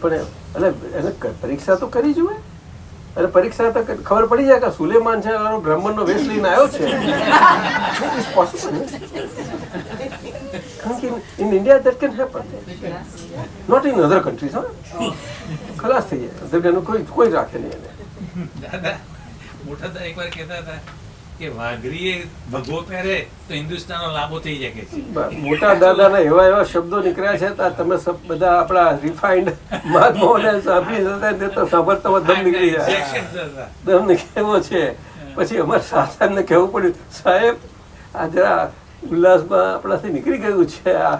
પણ એટલે એને પરીક્ષા તો કરી જુએ. અને પરીક્ષા તો ખબર પડી જાય કે સુલેમાન છે બ્રાહ્મણનો વેશ લઈને આવ્યો છે. It's possible. કારણ કે in India that can happen. Not in other countries. ખલાસ થઈ જાય, કોઈ રાખે નહીં એને. દાદા મોટા દા એકવાર કહેતા હતા કે વાઘરીએ ભગવો પહેરે તો હિન્દુસ્તાનનો લાભો થઈ જાય કે છે. મોટા દાદાના એવા એવા શબ્દો નીકળ્યા છે તમે બધા આપણા રિફાઇન્ડ મહાત્માઓને સાંભળી જતા તે તો સાંભળતા દમ નીકળી જાય. દમ નીકળ્યો છે. પછી અમારા સાહેબને કહેવું પડ્યું, સાહેબ આ જરા ઉલ્લાસમાં આપણાથી નીકળી ગયું છે, આ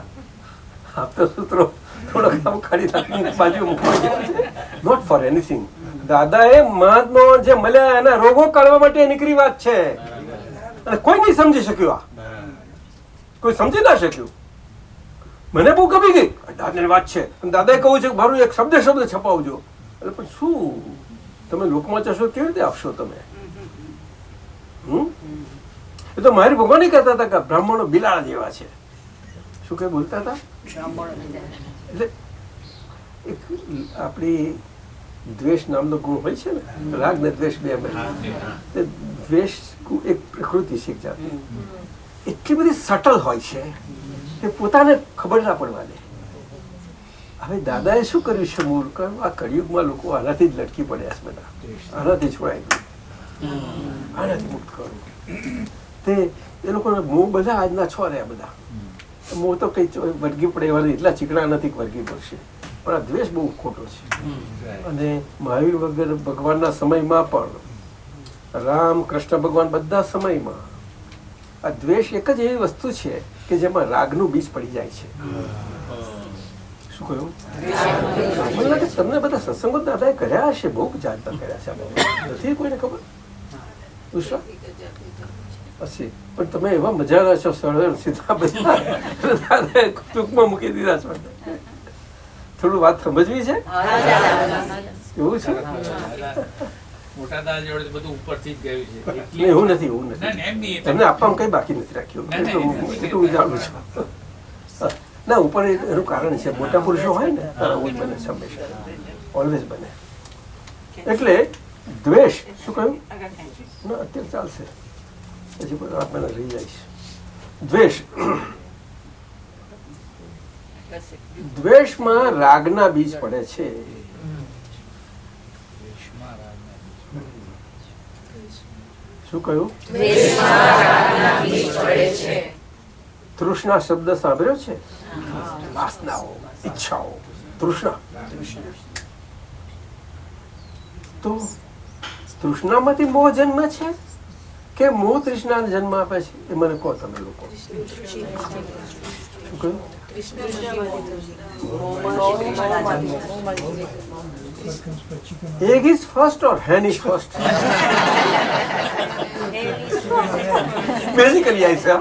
આપતા સૂત્રો થોડોક આમ ખાલી બાજુ મૂકવા જેવા છે. Not for anything. દાદાએ મહાત્માઓ જે મળ્યા એના રોગો કાઢવા માટે નીકળી વાત છે. અને કોઈ નહીં સમજી શક્યું, આ કોઈ સમજી ના શક્યું. મને બહુ ગમી ગઈ દાદાની વાત છે. દાદાએ કહ્યું છે મારું એક શબ્દ છપાવજો. એટલે પણ શું તમે લોકમાં જશો, કેવી રીતે આપશો તમે? એ તો મારી ભગવાન કહેતા હતા કે બ્રાહ્મણો બિલાડા જેવા છે. શું કઈ બોલતા હતા? એટલે એક આપણી દ્વેષ નામનો ગુણ હોય છે ને, રાગ ને દ્વેષ બે દ્વેષ એક પ્રકૃતિ છે, એટલી બધી સટલ હોય છે કે પોતાને ખબર ના પડવા દે. હવે દાદાએ શું કર્યું છે મૂળ? આ કળિયુગમાં લોકો આનાથી જ લટકી પડ્યા છે, બધા આનાથી છોડાઈ ગયું, આનાથી મુક્ત કરવું. તે એ લોકોને મોહ બધા આજના છો રહ્યા બધા. મોહ તો કઈ વર્ગી પડે એવા એટલા ચીકણા નથી વર્ગી પડશે, પણ આ દ્વેષ બહુ ખોટો છે. અને મહાવીર વગર ભગવાનના સમયમાં પણ, રામ કૃષ્ણ ભગવાન બધા સમયમાં આ દ્વેષ એક જ એવી વસ્તુ છે કે જેમાં રાગનું બીજ પડી જાય છે. શું કહ્યું? મને લાગે તમને બધા સત્સંગો દાદાએ કર્યા હશે, બહુ જાણતા કર્યા છે, નથી કોઈને ખબર? વિશ્વાસ હશે, પણ તમે એવા મજાના છો, સરળ સીધા બધા દાદાએ ટૂંકમાં મૂકી દીધા છો. થોડું વાત સમજવી છે, એવું છે. મોટા દાદા જોડે બધું ઉપરથી જ ગયું છે. એવું નથી, એવું નથી. તમને આપવામાં કઈ બાકી નથી રાખ્યું, એટલું જાણું છું. ના, ઉપર એનું કારણ છે, મોટા પુરુષો હોય ને એવું બને છે, હંમેશા ઓલવેઝ બને. એટલે દ્વેષ, શું કહ્યું? ના, અત્યારે ચાલશે, પછી આપણે રહી જઈશ. દ્વેષ, દ્વેષમાં રાગના બીજ પડે છે. શું કહ્યું? તૃષ્ણા શબ્દ સાંભળ્યો છે? વાસનાઓ, ઈચ્છાઓ, તૃષ્ણા. તો તૃષ્ણામાંથી મોહ જન્મ છે કે મોહ તૃષ્ણા જન્મ આપે છે? એ મને કહો તમે લોકો. શું કહ્યું? Egg is first or hen is first? Basically, I say.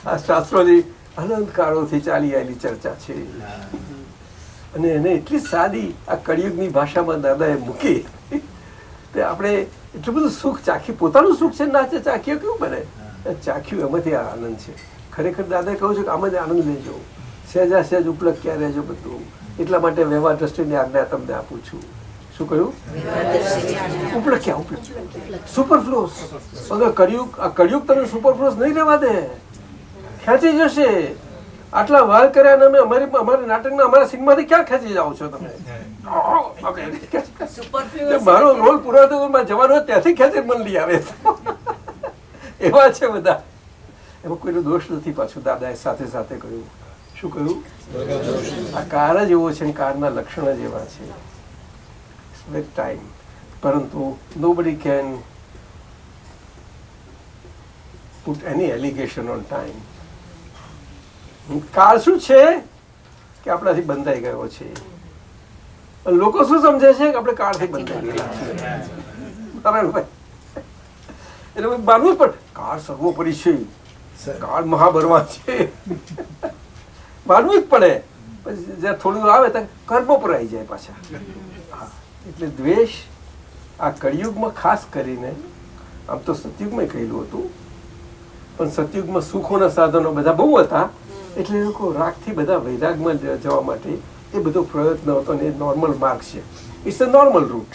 આ શાસ્ત્રોની અનંત કાળોથી ચાલી આવેલી ચર્ચા છે, અને એને એટલી સાદી આ કળિયુગની ભાષામાં દાદાએ મૂકી તે આપણે એટલું બધું સુખ ચાખ્યું. પોતાનું સુખ છે ના ચાખ્યું કેવું બને? ચાખ્યું, એમાંથી આ આનંદ છે. ખરેખર દાદાએ કહ્યું છે કે આમાંથી આનંદ લેજો, સહેજા સહેજ ઉપલબ્ધ ક્યાં રહેજો બધું. એટલા માટે વ્યવહાર દ્રષ્ટિની આજ્ઞા તમને આપું છું. શું કહ્યું? ઉપલબ્ધ ક્યાં? ઉપલબ્ધ સુપરફ્લોસ. કળિયુગ, આ કળિયુગ તમે સુપરફ્લોસ નહીં રહેવા દે, ખેંચી જશે. આટલા વાર કર્યા ને અમે અમારા નાટકના અમારા સીનમાંથી ક્યાં ખેંચી જાઓ છો તમે? મારો રોલ પૂરો થયો જવાનો ત્યાંથી ખેંચી મન લઈ આવે. એવા છે બધા, એમાં કોઈનો દોષ નથી. પાછું દાદાએ સાથે સાથે કહ્યું, શું કહ્યું? આ કાર જ એવો છે, કારના લક્ષણ જ એવા છે. વિથ ટાઈમ, પરંતુ nobody can put any allegation on time. કાળ શું છે કે આપણાથી બંધાઈ ગયો છે. લોકો શું સમજે છે કે આપણે કાળથી બંધાઈ ગયેલા છીએ. એટલે માનવું પણ કાળ સર્વોપરી છે, કાળ મહાબળવાન છે, માનવું જ પડે. પછી જ્યાં થોડું આવે ત્યાં કર્મો પર આવી જાય પાછા. એટલે દ્વેષ આ કળિયુગમાં ખાસ કરીને, આમ તો સતયુગમાં કહેલું હતું, પણ સતયુગમાં સુખોના સાધનો બધા બહુ હતા, એટલે લોકો રાગથી બધા વૈરાગમાં જવા માટે એ બધો પ્રયત્ન હતો ને એ નોર્મલ માર્ગ છે. It's a normal route.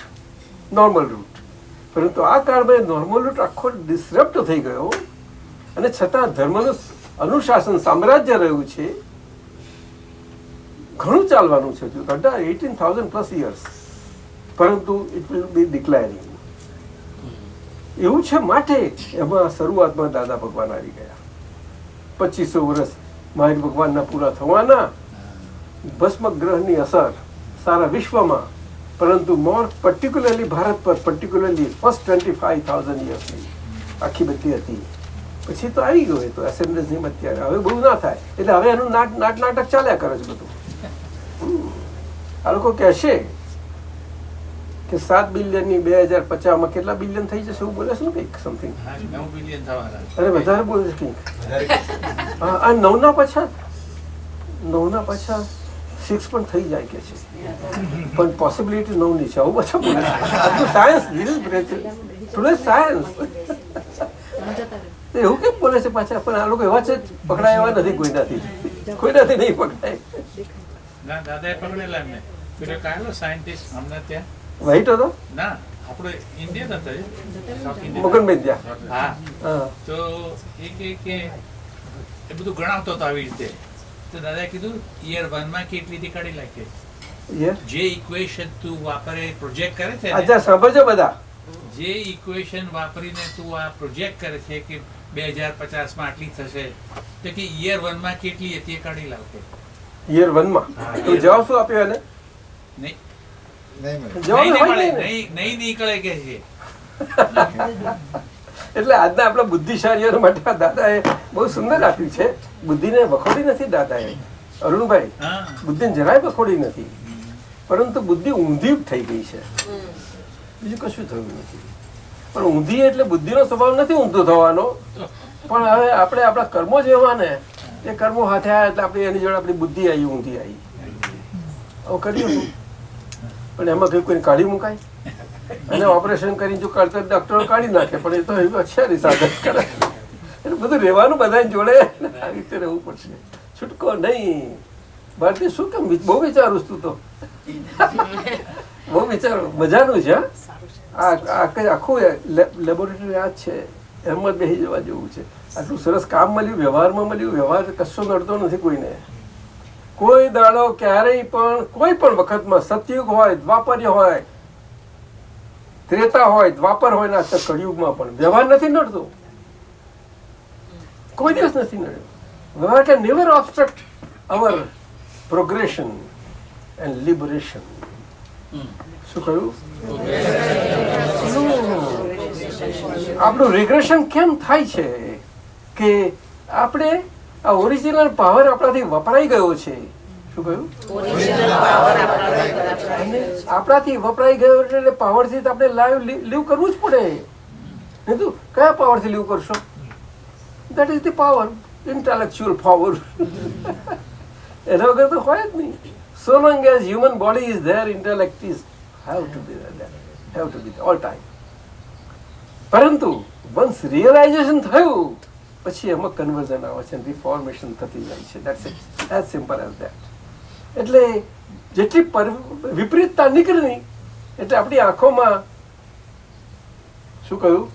પરંતુ આ કાળમાં નોર્મલ રૂટ આખો ડિસરપ્ટ થઈ ગયો અને છતાં ધર્મનું અનુશાસન સામ્રાજ્ય રહ્યું છે. ઘણું ચાલવાનું છે હજુ 18,000+ years, પરંતુ ઇટ વિલ બી ડિક્લાઇનિંગ એવું છે. માટે એમાં શરૂઆતમાં દાદા ભગવાન આવી ગયા. 2500 વર્ષ મહાવીર ભગવાનના પૂરા થવાના. ભસ્મ ગ્રહની અસર સારા વિશ્વમાં, પરંતુ મોર પર્ટિક્યુલરલી ભારત પર, પર્ટિક્યુલરલી ફર્સ્ટ 25,000 yearsની આખી બધી હતી. પછી તો આવી ગયો એ તો એસેમ્બલીઝની અત્યારે હવે બહુ ના થાય એટલે હવે એનું નાટક ચાલ્યા કરે છે બધું. આ લોકો કહેશે કે 7 બિલિયનની 2050માં કેટલા બિલિયન થઈ જશે એવું બોલે છે ને કંઈક સમથિંગ. 9 બિલિયન થવાના. અરે વધારે બોલે છે કંઈક. આ 9ના પાછા 6 પણ થઈ જાય કે છે, પણ પોસિબિલિટી 9ની છે. આવું બધા બોલે છે. સાયન્સ સાયન્સ એવું કેમ બોલે છે પાછા? પણ આ લોકો એવા છે પકડાય એવા નથી કોઈનાથી નહીં પકડાય. ના, દાદાએ પકડેલા એમને. પેલો કહેલો સાયન્ટિસ્ટ હમણાં ત્યાં વ્હાઈટ હતો ના, આપણો ઇન્ડિયન હતો એ. South Indian. મગનભાઈ ત્યાં. હા. તો એ કહે કે એ બધું ગણાવતો હતો આવી રીતે. તો દાદાએ કીધું યર 1માં કેટલીથી કાઢી નાખે. જે ઇક્વેશન તું વાપરે પ્રોજેક્ટ કરે છે, અચ્છા સાંભળજો બધા, જે ઇક્વેશન વાપરીને તું આ પ્રોજેક્ટ કરે છે કે 2050માં આટલી થશે, તો કે યર 1માં કેટલી હતી એ કાઢી લાવશે. યર 1માં તો જવાબ શું આપ્યો એને? નહીં જવાબ હોય ને. નહીં નીકળે કે છે. એટલે આજના આપણા બુદ્ધિશાળીઓ માટે દાદાએ બહુ સુંદર આપ્યું છે. બુદ્ધિને વખોડી નથી દાદાએ, અરુણભાઈ. બુદ્ધિને જરાય વખોડી નથી, પરંતુ બુદ્ધિ ઊંધી થઈ ગઈ છે, બીજું કશું થયું નથી. પણ ઊંધી એટલે બુદ્ધિનો સ્વભાવ નથી ઊંધો થવાનો, પણ હવે આપણે આપણા કર્મો જ એવા ને એ કર્મો હાથે આવ્યા એટલે આપણે એની જોડે આપણી બુદ્ધિ આવી ઊંધી આવી. હવે કર્યું પણ એમાં કઈ કોઈ કાઢી મુકાય? અને ઓપરેશન કરીને જો કરતા ડોક્ટરો કાઢી નાખે, પણ એ તો એવું અક્ષરી સાધન કરે. એટલે બધું રહેવાનું બધા જોડે આવી રીતે રહેવું પડશે, છૂટકો નહીં. ભારતીય શું કેમ બહુ વિચારું તું તો બહુ વિચારો. મજાનું છે આખું લેબોરેટરી આ જ છે, એમ જ બેસી જવા જેવું છે. આટલું સરસ કામ મળ્યું, વ્યવહારમાં મળ્યું. વ્યવહાર કશો નડતો નથી કોઈને. કોઈ દાડો ક્યારેય પણ કોઈ પણ વખતમાં સતયુગ હોય, દ્વાપર્ય હોય, ત્રેતા હોય, દ્વાપર હોય ના કળિયુગમાં પણ વ્યવહાર નથી નડતો. કોઈ દિવસ નથી નડ્યો. વ્યવહાર can never obstruct our progression and liberation. શું કહ્યું? આપણું રિગ્રેશન કેમ થાય છે કે આપણે આ ઓરિજિનલ પાવર આપણાથી વપરાઈ ગયો છે. શું કહ્યું? આપણાથી વપરાઈ ગયો એટલે પાવરથી આપણે લીવ કરવું જ પડે. નહીં તો કયા પાવરથી લીવ કરશો? That is the power, intellectual power. એના વગર તો હોય જ નહીં. So long as human body is there, intellect is have to be there all time. પરંતુ once realization થયું પછી એમાં કન્વર્ઝન આવે છે, રિફોર્મેશન થતી જાય છે. That's it, as simple as that. એટલે જેટલી વિપરીતતા નીકળી એટલે આપણી આંખોમાં શું કહ્યું?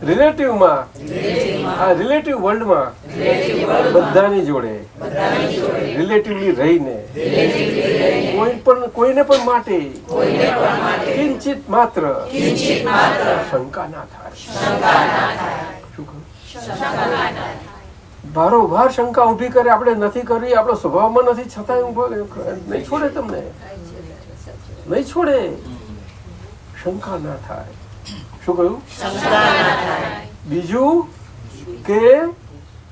રિલેટિવમાં, આ રિલેટિવ વર્લ્ડમાં બધાની જોડે રિલેટિવલી રહીને કોઈને પણ માટે કિંચિત માત્ર શંકા ના થાય. શું કહ્યું? બારોબાર શંકા ઊભી કરે. આપણે નથી કરવી, આપણો સ્વભાવમાં નથી, છતાંય ઊભો નહીં છોડે, તમને નહીં છોડે. શંકા ના થાય. શું કહ્યું? બીજું કે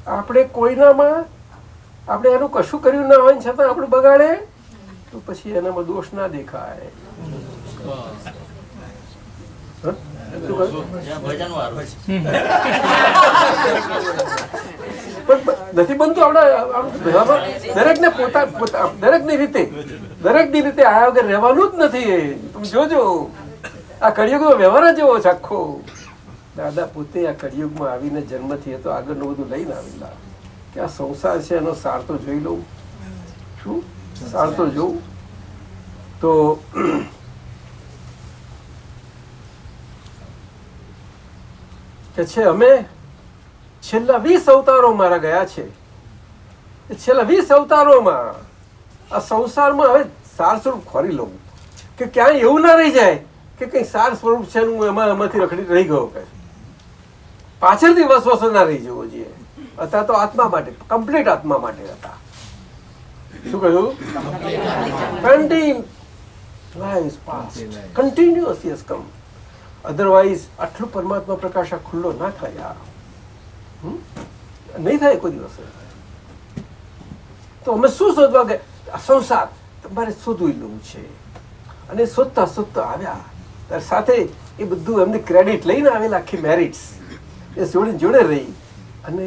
આપણે કોઈનામાં આપણે એનું કશું કર્યું ના હોય છતાં આપણું બગાડે તો પછી એનામાં દોષ ના દેખાય. પણ નથી બનતું આપણે દરેકને દરેકની રીતે આયા વગર રહેવાનું જ નથી. તમે જોજો આ કળિયુગનો વ્યવહાર જ એવો છે આખો. દાદા પોતે આ કળિયુગમાં આવીને જન્મથી તો આગળનું બધું લઈને આવેલા કે આ સંસાર છે એનો સાર તો જોઈ લઉં. શું સાર તો જોઉં તો કે છે અમે છેલ્લા 20 અવતારો મારા ગયા છે. છેલ્લા 20 અવતારોમાં આ સંસારમાં હવે સાર સ્વરૂપ ખોરી લઉં કે ક્યાંય એવું ના રહી જાય કે કંઈ સાર સ્વરૂપ છે હું એમાંથી રખડી રહી ગયો કે પાછળથી વસવસો ના રહી જવો જોઈએ. અત્યારે તો આત્મા માટે, કમ્પ્લીટ આત્મા માટે હતા. શું કહ્યું? Continuous yes come. અધરવાઇઝ આટલું પરમાત્મા પ્રકાશ આ ખુલ્લો ના થાય, નહીં થાય કોઈ દિવસ. તો અમે શું શોધવા ગયા? સંસાર તમારે શોધવું લેવું છે. અને શોધતા શોધતા આવ્યા ત્યારે સાથે એ બધું એમની ક્રેડિટ લઈને આવેલા, આખી મેરિટ્સ એ જોડે જોડે રહી અને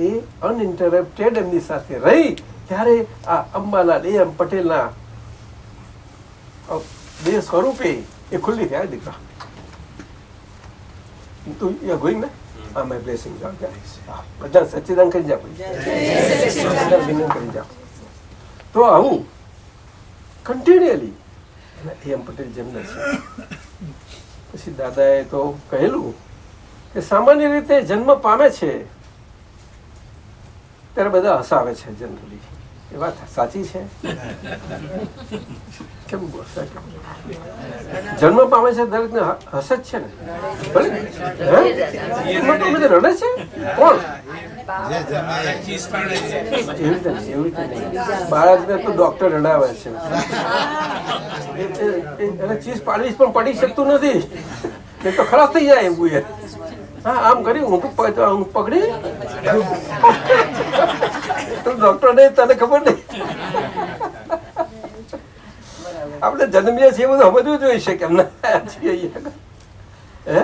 એ અનઇન્ટરપ્ટેડ એમની સાથે રહી. ત્યારે આ અંબાલાલ એમ પટેલના બે સ્વરૂપે એ ખુલ્લી થયા દીકરા. તું ગોઈંગ ને આ માય બ્લેસિંગ બધા સચ્ચિદાન કરી જા, કરી જા. તો આવું કન્ટિન્યુઅલી એમ પટેલ જેમને છે. પછી દાદાએ તો કહેલું કે સામાન્ય રીતે જન્મ પામે છે ત્યારે બધા હસાવે છે જનરલી. એ વાત સાચી છે? કેમ જન્મ પામે છે દરેક ને હસે જ છે ને? ભલે જન્મ પામે રડે છે કોણ? એવી રીતે નહીં. બાળકને તો ડોક્ટર રડાવે છે. એને ચીઝ પાડવી પણ પડી શકતું નથી, એ તો ખરાબ થઈ જાય એવું. હા આમ કર્યું હું પકડી ડોક્ટર ને તને ખબર નહીં. આપણે જન્મીએ છીએ બધું સમજવું જોઈએ છે કેમ ના છીએ હે.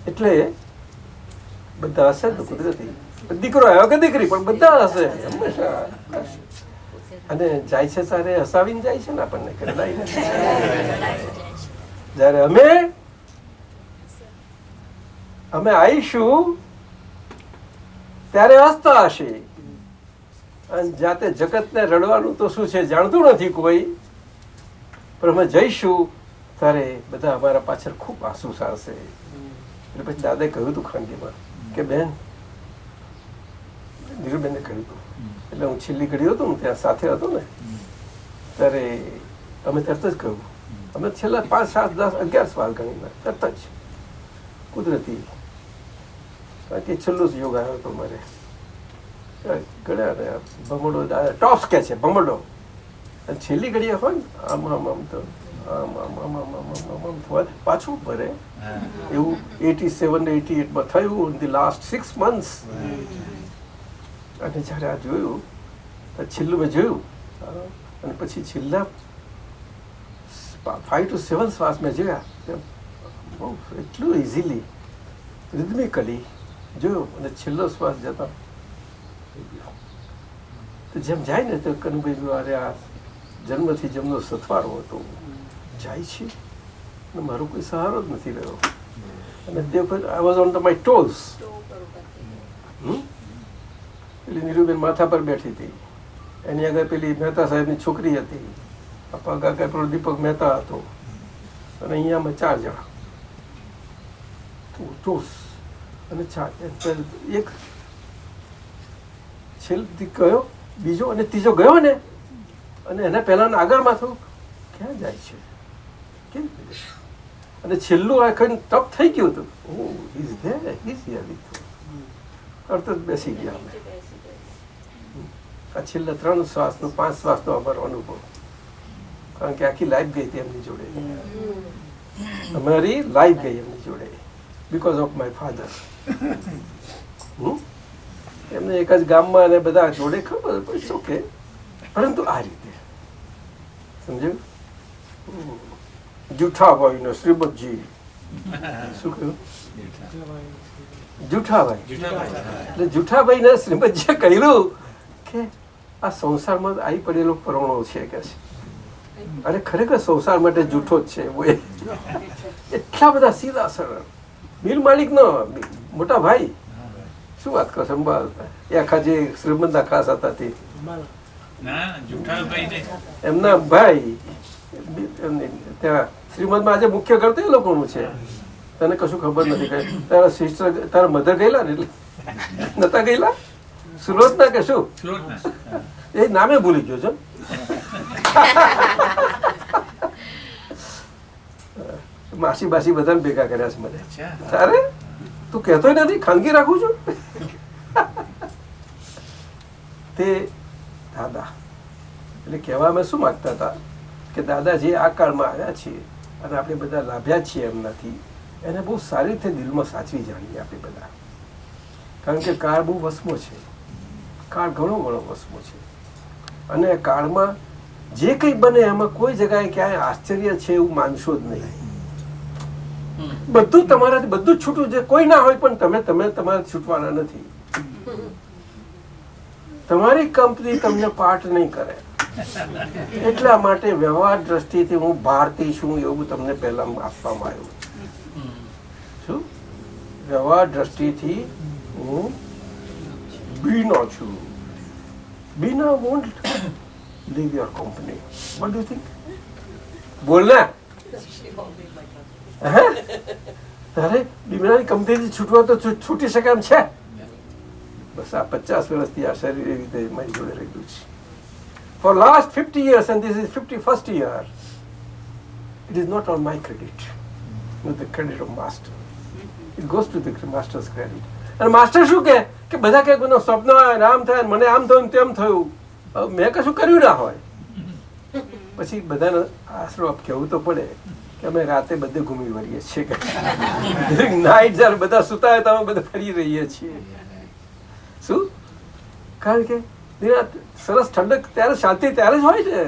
એટલે બધા હશે તો કુદરતી. દીકરો આવ્યો કે દીકરી પણ બધા હશે હંમેશા. અને જાય છે ત્યારે હસાવીને જાય છે ને આપણને કદાઈને. જયારે અમે આવીશું ત્યારે હસતા હશે. અને જાતે જગતને રડવાનું તો શું છે જાણતું નથી કોઈ, પણ અમે જઈશું ત્યારે બધા અમારા પાછળ ખૂબ આંસુ સારશે. એટલે પછી દાદાએ કહ્યું હતું ખાનગીમાં કે બેન, નીરુબેનને કહ્યું હતું, એટલે હું છેલ્લી ઘડી હતો ને ત્યાં સાથે હતો ને ત્યારે અમે તરત જ કહ્યું, અમે છેલ્લા 5, 7, 10, 11 સવાલ ગણીને તરત જ કુદરતી, કારણ કે છેલ્લો જ યોગ આવ્યો હતો મારે. ગણ્યા ભમરડો ટોપ્સ કે છે ભમરડો, અને છેલ્લી ઘડીએ હોય ને આમ આમ આમ તો આમ આમ આમ આમ આમ આમ આમ પાછું ભરે એવું 87, 88 થયું ઇન ધી લાસ્ટ 6 months. અને જ્યારે આ જોયું તો છેલ્લું મેં જોયું અને પછી છેલ્લા 5 to 7 શ્વાસ મેં જોયા બહુ એટલું ઇઝીલી રિધમિકલી જોયું અને છેલ્લો શ્વાસ જતા તો જેમ જાય ને તો કનુભાઈ અરે આ જન્મથી જેમનો સથવારો હતો જાય છે અને મારો કોઈ સહારો જ નથી રહ્યો. અને I was on the my toes. પેલી નીરુબેન માથા પર બેઠી હતી, એની આગળ પેલી મહેતા સાહેબની છોકરી હતી, પગ આગળ પેલો દીપક મહેતા હતો, અને અહીંયા અમે 4 જણા ટોસ અને 4 એક છેલ્લી ગયો, બીજો અને ત્રીજો ગયો ને, અને એના પહેલાના આગળમાં થયું ક્યાં જાય છે કેમ, અને છેલ્લું આખું ટપ થઈ ગયું હતું. તરત જ બેસી ગયા અમે. આ છેલ્લા 3 શ્વાસનો 5 શ્વાસનો અમારો અનુભવ, કારણ કે આખી લાઈફ ગઈ હતી એમની જોડે, અમારી લાઈફ ગઈ એમની જોડે બીકોઝ ઓફ માય ફાધર. એમને એક જ ગામમાં અને બધા જોડે ખબર પડી શકે, પરંતુ આ રીતે સમજ્યું. જૂઠાભાઈ ને શ્રીમદજી શું કહ્યું? જૂઠાભાઈ. એટલે જૂઠાભાઈ ને શ્રીમદજીએ કહ્યું કે આ સંસારમાં આવી પડેલો પરણો છે કે છે, અને ખરેખર સંસાર માટે જૂઠો જ છે. એટલા બધા સીધા સરળ મિલ માલિક નો મોટા ભાઈ શું વાત કરો સંભાળ એ આખા જે શ્રીમંતના ખાસ હતા તે ના જુઠ્ઠાભાઈ ને એમના ભાઈ ત્યાં શ્રીમદમાં આજે મુખ્ય ઘર તો એ લોકોનું છે. તને કશું ખબર નથી કઈ. તારા સિસ્ટર તારા મધર ગયેલા ને એટલે નતા ગયેલા સુરત ના કે શું સુરતના એ નામે ભૂલી ગયો છો. માસી બાસી બધાને ભેગા કર્યા છે મને. તારે તું કહેતો નથી ખાનગી રાખું છું. તે દાદા એટલે કહેવા અમે શું માંગતા હતા કે દાદાજી આ કાળમાં આવ્યા છીએ અને આપણે બધા લાભ્યા છીએ એમનાથી એને બહુ સારી રીતે દિલમાં સાચવી જાણીએ આપણે બધા. કારણ કે કાળ બહુ વસમો છે. કાળ ઘણો વસમો છે અને કાળમાં જે કંઈ બને એમાં કોઈ જગ્યાએ ક્યાંય આશ્ચર્ય છે એવું માનશો જ નહીં. બધું તમારાથી બધું જ છૂટું છે. કોઈ ના હોય પણ તમે તમારે છૂટવાના નથી. તમારી કંપની તમને પાઠ નહીં કરે. એટલા માટે વ્યવહાર દ્રષ્ટિથી હું ભારતીય છું એવું તમને પહેલા આપવામાં આવ્યું. શું વ્યવહાર દ્રષ્ટિથી હું બીનો છું. Bina won't leave your company. What do think? બોલ ને. તારે બીમારી કંપનીથી છૂટવા તો છૂટી શકે એમ છે. બસ આ 50 વર્ષથી આ શરીર એવી રીતે મારી જોડે રહેલું છે. For last 50 years and this is 51st year, it is not on my credit, not the credit of master. It goes to the master's credit. અને માસ્ટર શું કે બધા કે કોઈનો સ્વપ્ન હોય આમ થાય મને આમ થયું તેમ થયું. મેં કશું કર્યું ના હોય. પછી બધાને આશરો કહેવું તો પડે કે અમે રાતે બધે ઘૂમી વળીએ છીએ. નાઇટ જયારે બધા સુતા હોય તો અમે બધા ફરી રહીએ છીએ. શું? કારણ કે સરસ ઠંડક ત્યારે શાંતિ ત્યારે જ હોય છે.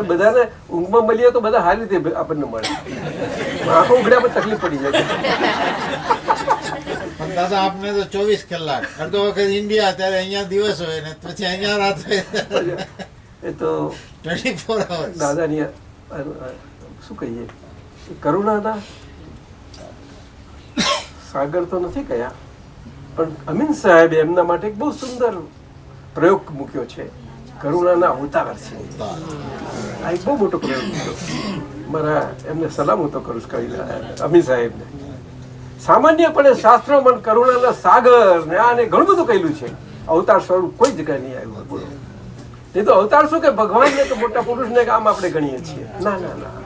બધાને ઊંઘમાં મળીએ તો બધા સારી રીતે આપણને મળે. આંખો ઉઘડ્યા પર તકલીફ પડી જાય. પણ દાદા આપને તો 24 કલાક અડધો વખત ઇન્ડિયા ત્યારે અહીંયા દિવસ હોય ને પછી અહીંયા રાત હોય. એ તો 24 hours દાદાની શું કહીએ કરુણાના સાગર તો નથી કયા પણ અમીન સાહેબ એમના માટે એક બહુ સુંદર પ્રયોગ મૂક્યો છે. કરુણાના અવતાર છે. આ એક બહુ મોટો પ્રયોગ મૂક્યો. મારા એમને સલામ હું તો કરું છું અમીન સાહેબને. સામાન્યપણે શાસ્ત્રોમાં કરુણાના સાગર ને આને ઘણું બધું કહેલું છે. અવતાર સ્વરૂપ કોઈ જગ્યાએ નહીં આવ્યું. બોલો એ તો અવતાર શું કે ભગવાનને તો મોટા પુરુષને આમ આપણે ગણીએ છીએ. ના ના ના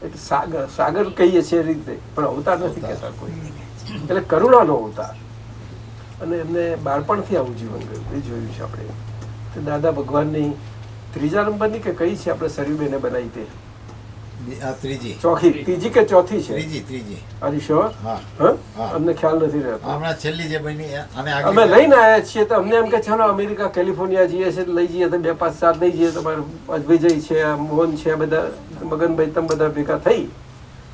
એટલે સાગર કહીએ છીએ એ રીતે પણ અવતાર નથી કહેતા કોઈ. એટલે કરુણાનો અવતાર. અને એમને બાળપણથી આવું જીવન ગયું એ જોયું છે આપણે. દાદા ભગવાનની 3જા નંબરની કે કઈ છે આપણે સરીબેને બનાવી તે ત્રીજી કે ચોથી છે? ત્રીજી. Are you sure? અમને ખ્યાલ નથી રહેતો. હમણાં છેલ્લી જે બની અમે લઈને આવ્યા છીએ તો અમને એમ કે ચાલો અમેરિકા કેલિફોર્નિયા જઈએ છીએ લઈ જઈએ તો 2, 5, 7 લઈ જઈએ. તમારે અજભાઈ છે મોહન છે બધા મગનભાઈ તમે બધા ભેગા થઈ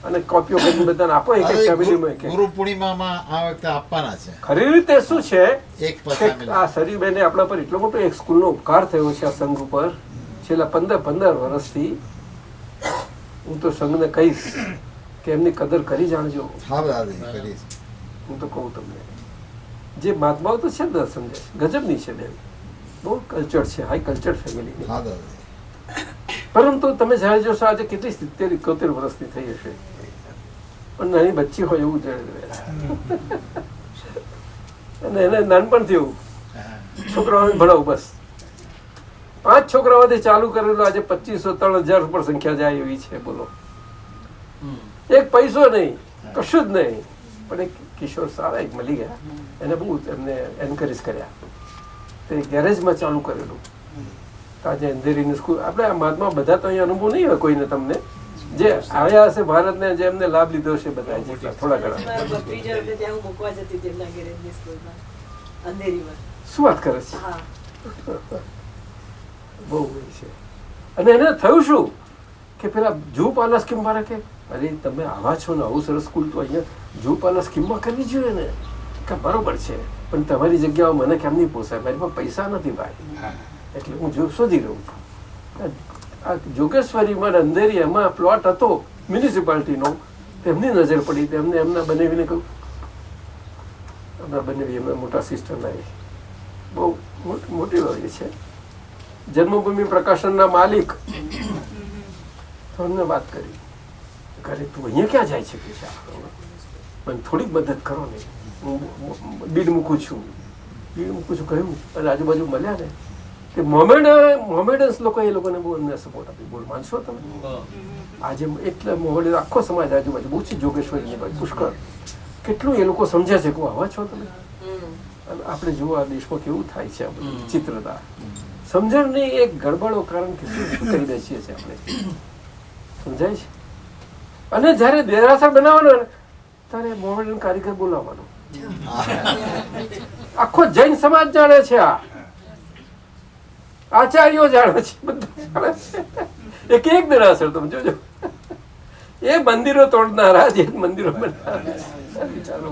અને કોપીઓ કરી બધાને આપો. એક એક ફેમિલીમાં ગુરુ પૂર્ણિમામાં આ વખતે આપવાના છે. ખરી રીતે શું છે એક આ સરીબેને આપણા પર એટલો મોટો એક સ્કૂલનો ઉપકાર થયો છે આ સંઘ ઉપર છેલ્લા 15 વર્ષથી. હું તો સંઘને કહીશ કે એમની કદર કરી જાણજો. હું તો કહું તમને જે મહાત્માઓ તો છે ને સમજાય ગજબની છે બેન. બહુ કલ્ચર છે. High culture family. પરંતુ તમે જયારે જોશો આજે કેટલી 70-71 વર્ષની થઈ હશે પણ નાની બચ્ચી હોય એવું અને એને નાનપણથી એવું છોકરાઓને ભણાવું બસ. 5 છોકરાઓથી ચાલુ કરેલું આજે 2500-3000 ઉપર સંખ્યા જાય એવી છે. બોલો એક પૈસો નહીં કશું જ નહીં પણ એક કિશોર સારા એક મળી ગયા એને બહુ એમને એન્કરેજ કર્યા. તે ગેરેજમાં ચાલુ કરેલું. આજે અંધેરીની સ્કૂલ આપણે આ મહાત્મા બધા તો અહીંયા અનુભવ નહીં હોય કોઈને તમને જે આવ્યા હશે ભારતને જે એમને લાભ લીધો છે બધા જેટલા થોડા ઘણા. શું વાત કરે છે? બહુ છે. અને એને થયું શું કે પેલા જૂ પાલા સ્કીમ વાળા કે અરે તમે આવા છો ને આવું સરસ સ્કૂલ તો અહીંયા જૂ પાલા સ્કીમમાં કરવી જોઈએ ને કે બરોબર છે પણ તમારી જગ્યાઓ મને કેમ નહીં પોસાય મારી પાસે પૈસા નથી ભાઈ એટલે હું શોધી રહું છું. આ જોગેશ્વરીમાં અંધેરી એમાં પ્લોટ હતો મ્યુનિસિપાલિટીનો. તેમની નજર પડી તેમને એમના બનાવીને કહ્યું આપણા બંને એમના મોટા સિસ્ટરના એ બહુ મોટી હોય છે. જન્મભૂમિ પ્રકાશનના માલિક તમને વાત કરી, ઘરે તું અહીંયા ક્યાં જાય છે કે મને થોડીક મદદ કરો ને, હું બીડ મૂકું છું કહ્યું. અને આજુબાજુ મળ્યા ને કે મોમેડન્સ લોકો એ લોકોને બહુ એમને સપોર્ટ આપી. બોલ માનશો તમે? આજે એટલે મોમેડન આખો સમાજ આજુબાજુ બહુ છે, જોગેશ્વરી પુષ્કળ કેટલું એ લોકો સમજે છે કે આવા છો તમે. અને આપણે જુઓ આ દેશમાં કેવું થાય છે આ બધું ચિત્રતા સમજણની એક ગડબડો કારણ કે શું કરી દે છીએ આપણે, સમજાય છે. અને જયારે દેરાસર બનાવવાનો ને ત્યારે મોમેડન કારીગર બોલાવવાનો. આખો જૈન સમાજ જાણે છે, આ આચાર્યો જાણે છે, બધા જાણે છે. એક દેરાસર તમે જોજો, એ મંદિરો તોડનારા જે મંદિરો બનાવનારા વિચારો.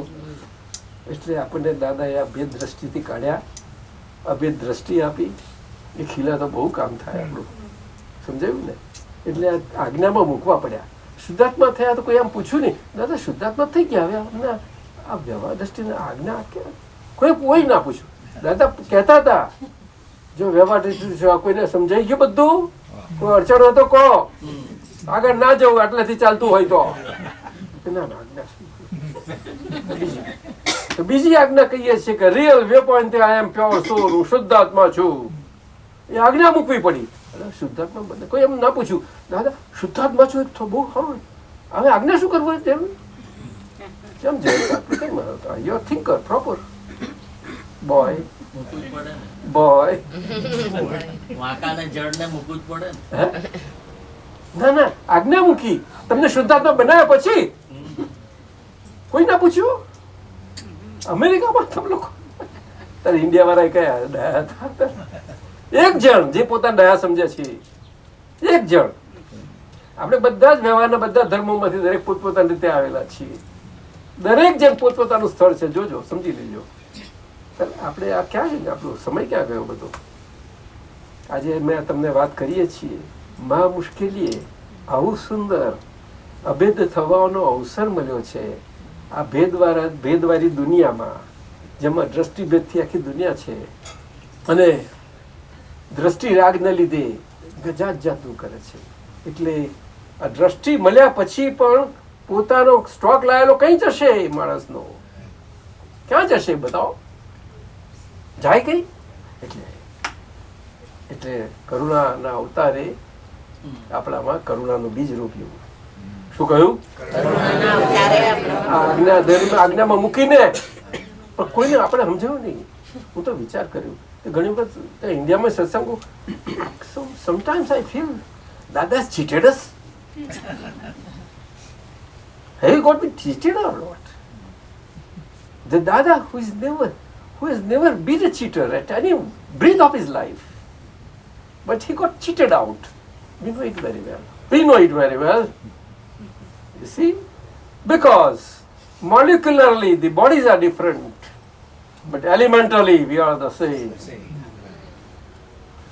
એટલે આપણને દાદાએ આ ભેદ દ્રષ્ટિથી કાઢ્યા, અભેદ દ્રષ્ટિ આપી. એ ખીલા તો બહુ કામ થાય આપણું, સમજાયું ને? એટલે આજ્ઞામાં મૂકવા પડ્યા. શુદ્ધાત્મા થયા તો કોઈ આમ પૂછ્યું નહીં, દાદા શુદ્ધાત્મા થઈ ગયા, હવે અમને આ વ્યવહાર દ્રષ્ટિને આજ્ઞા કોઈ ના પૂછ્યું. દાદા કહેતા હતા જો વ્યવહાર દ્રષ્ટિ કોઈને સમજાઈ ગયું બધું, કોઈ અડચણ હોય તો કહો, આગળ ના જવું આટલેથી ચાલતું હોય તો. ના આજ્ઞા તો બીજી આજ્ઞા કહીએ છીએ કે real viewpoint I am pure soul, હું શુદ્ધાત્મા છું. એ આજ્ઞા મૂકવી પડી. શુદ્ધાત્મા બને કોઈ એમ ના પૂછ્યું, દાદા શુદ્ધાત્મા છું તો બહુ ખરું, હવે આજ્ઞા શું કરવું તેમ કેમ યોર થિંકર પ્રોપર બોય ના આજ્ઞા મૂકી. તમને શુદ્ધાત્મા બનાવ્યા પછી કોઈ ના પૂછ્યું? અમેરિકામાં તમે લોકો તારે ઇન્ડિયા વાળા કયા ડાયા હતા? એક જણ જે પોતાના ડાયા સમજે છે, એક જણ. આપણે બધા જ વ્યવહારના બધા ધર્મોમાંથી દરેક પોતપોતાની રીતે આવેલા છીએ. દરેક જણ પોતપોતાનું સ્થળ છે, જોજો, સમજી લેજો. આપણે આ ક્યાં છે, આપણો સમય ક્યાં ગયો બધો? આજે મેં તમને વાત કરીએ છીએ, મહા મુશ્કેલીએ આવું સુંદર અભેદ થવાનો અવસર મળ્યો છે. આ ભેદવાળી દુનિયામાં જેમાં દ્રષ્ટિભેદથી આખી દુનિયા છે, અને દ્રષ્ટિ રાગને લીધે જાત જાતનું કરે છે. એટલે આ દ્રષ્ટિ મળ્યા પછી પણ પોતાનો સ્ટોક લાયેલો કઈ જશે? માણસનો ક્યાં જશે? બતાવો, જાય કઈ? એટલે કરુણાના અવતારે આપણામાં કરુણાનું બીજ રોપ્યું. શું કહ્યું? આજ્ઞામાં મૂકીને પણ કોઈને આપણે સમજાવ્યું નહીં. હું તો વિચાર કર્યો કે ઘણી વખત ઇન્ડિયામાં સત્સંગો, સમટાઈમ્સ આઈ ફીલ દાદા cheated us. Have you got me cheated or not? The Dada who has never been a cheater at any breath of his life, but he got cheated out. We know it very well. You see, because molecularly the bodies are different, but elementally we are the same.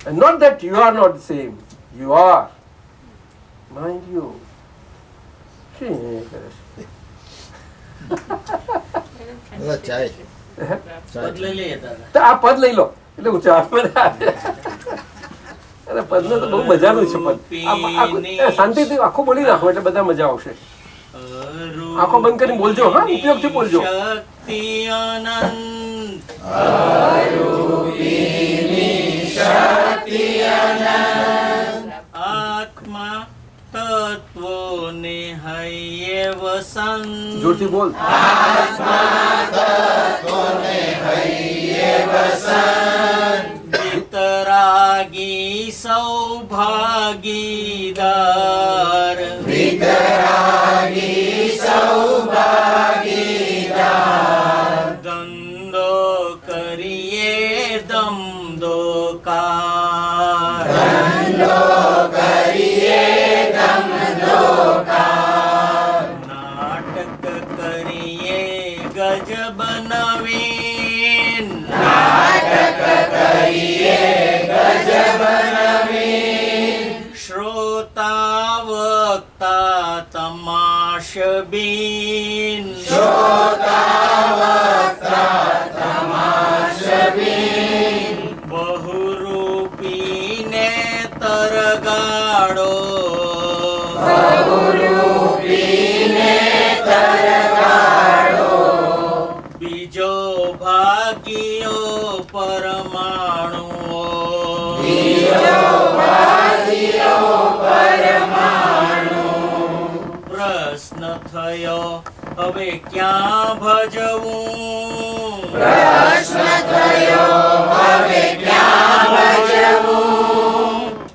And not that you are not the same, you are. Mind you. આ પદ લઈ લો એટલે હું ચા અરે પદ નો તો બહુ મજાનું છે. પદ શાંતિથી આખું બોલી નાખો એટલે બધા મજા આવશે. આંખો બંધ કરીને બોલજો, હા, ઉપયોગથી બોલજો. આત્મા તત્વો ને હૈયે વસન. જોરથી બોલ. આત્મા તત્વો ને હૈયે વસન. વિતરાગી સૌભાગીદાર. વિતરાગી સૌભાગીદાર. ધંધો કરીએ દમદોકાર. ધંધો કરીએ દમદોકાર. નાટક કરીએ ગજબ નવીન. નાટક કરીએ ગજબ નવીન. શ્રોતા વક્તા તમાશબીન. શ્રોતા વક્તા થયો હવે ક્યાં ભજવું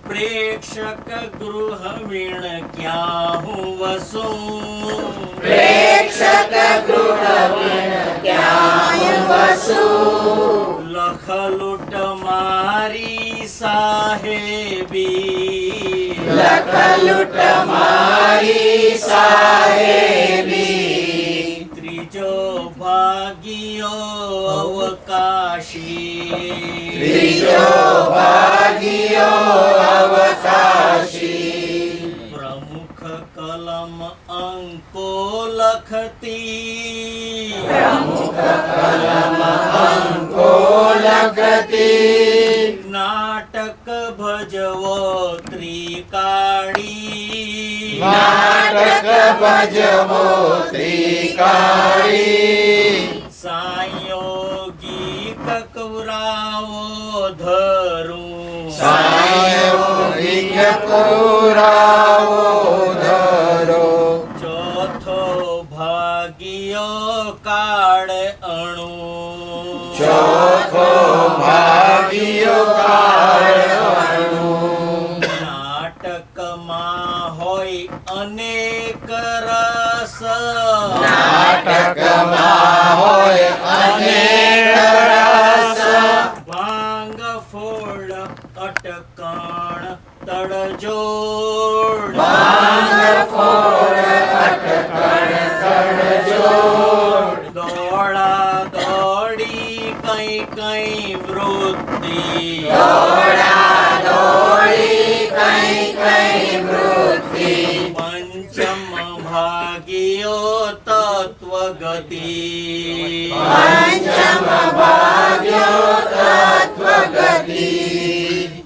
પ્રેક્ષક ગૃહ વીણ ક્યાં હું વસું લખ લૂટ મારી સાહેબી ત્રીજો ભાગીયો અવકાશી પ્રમુખ કલમ અંકો લખતી નાટક ભજવો ત્રિકાળી સાયોગિક કુરાવો ધરું ચોથો ભાગીયો કાળ અણુ નાટકમાં હોય અનેક રસ ભાંગ ફોડ અટકણ તડજોડ દોડા દોડી કઈ કઈ વૃત્તિ પંચમ ભાગીયો તત્વગતિ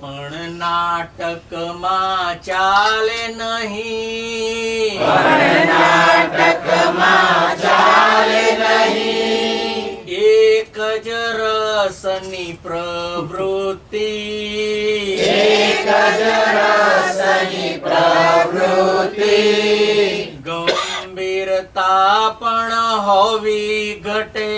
પણ નાટકમાં ચાલે નહીં એક જ રસની પ્રવૃત્તિ ગંભીરતા પણ હોવી ઘટે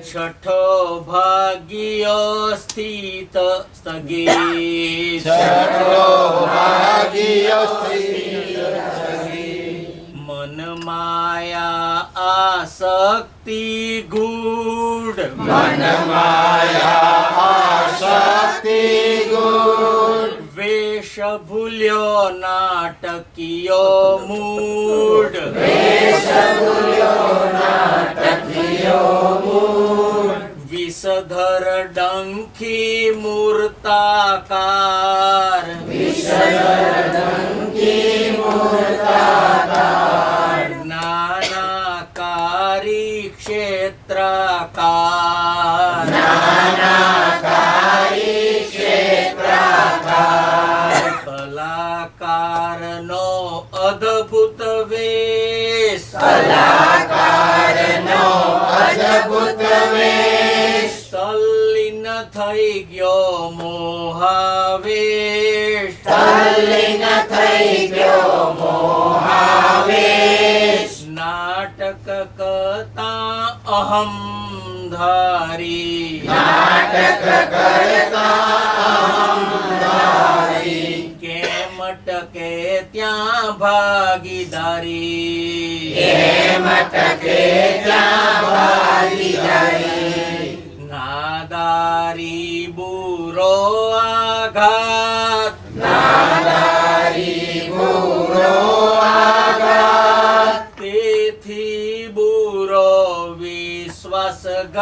છઠ્ઠો ભાગ્યો સ્થિત સ્થગિત મન માયા આસક્તિ ગૂઢ વેશ ભૂલ્યો નાટકીયો મૂડ વિષધર ડંખી મૂર્તાકાર નાનાકારી ક્ષેત્રાકાર કલાકારનો અદ્ભુત વેશ તલ્લીન થઈ ગયો મોહાવેશ નાટક કરતા અહમ ધારી કેમ ટકે ત્યાં ભાગીદારી નાદારી બુરો આઘાત તેથી બુરો વિશ્વાસઘાત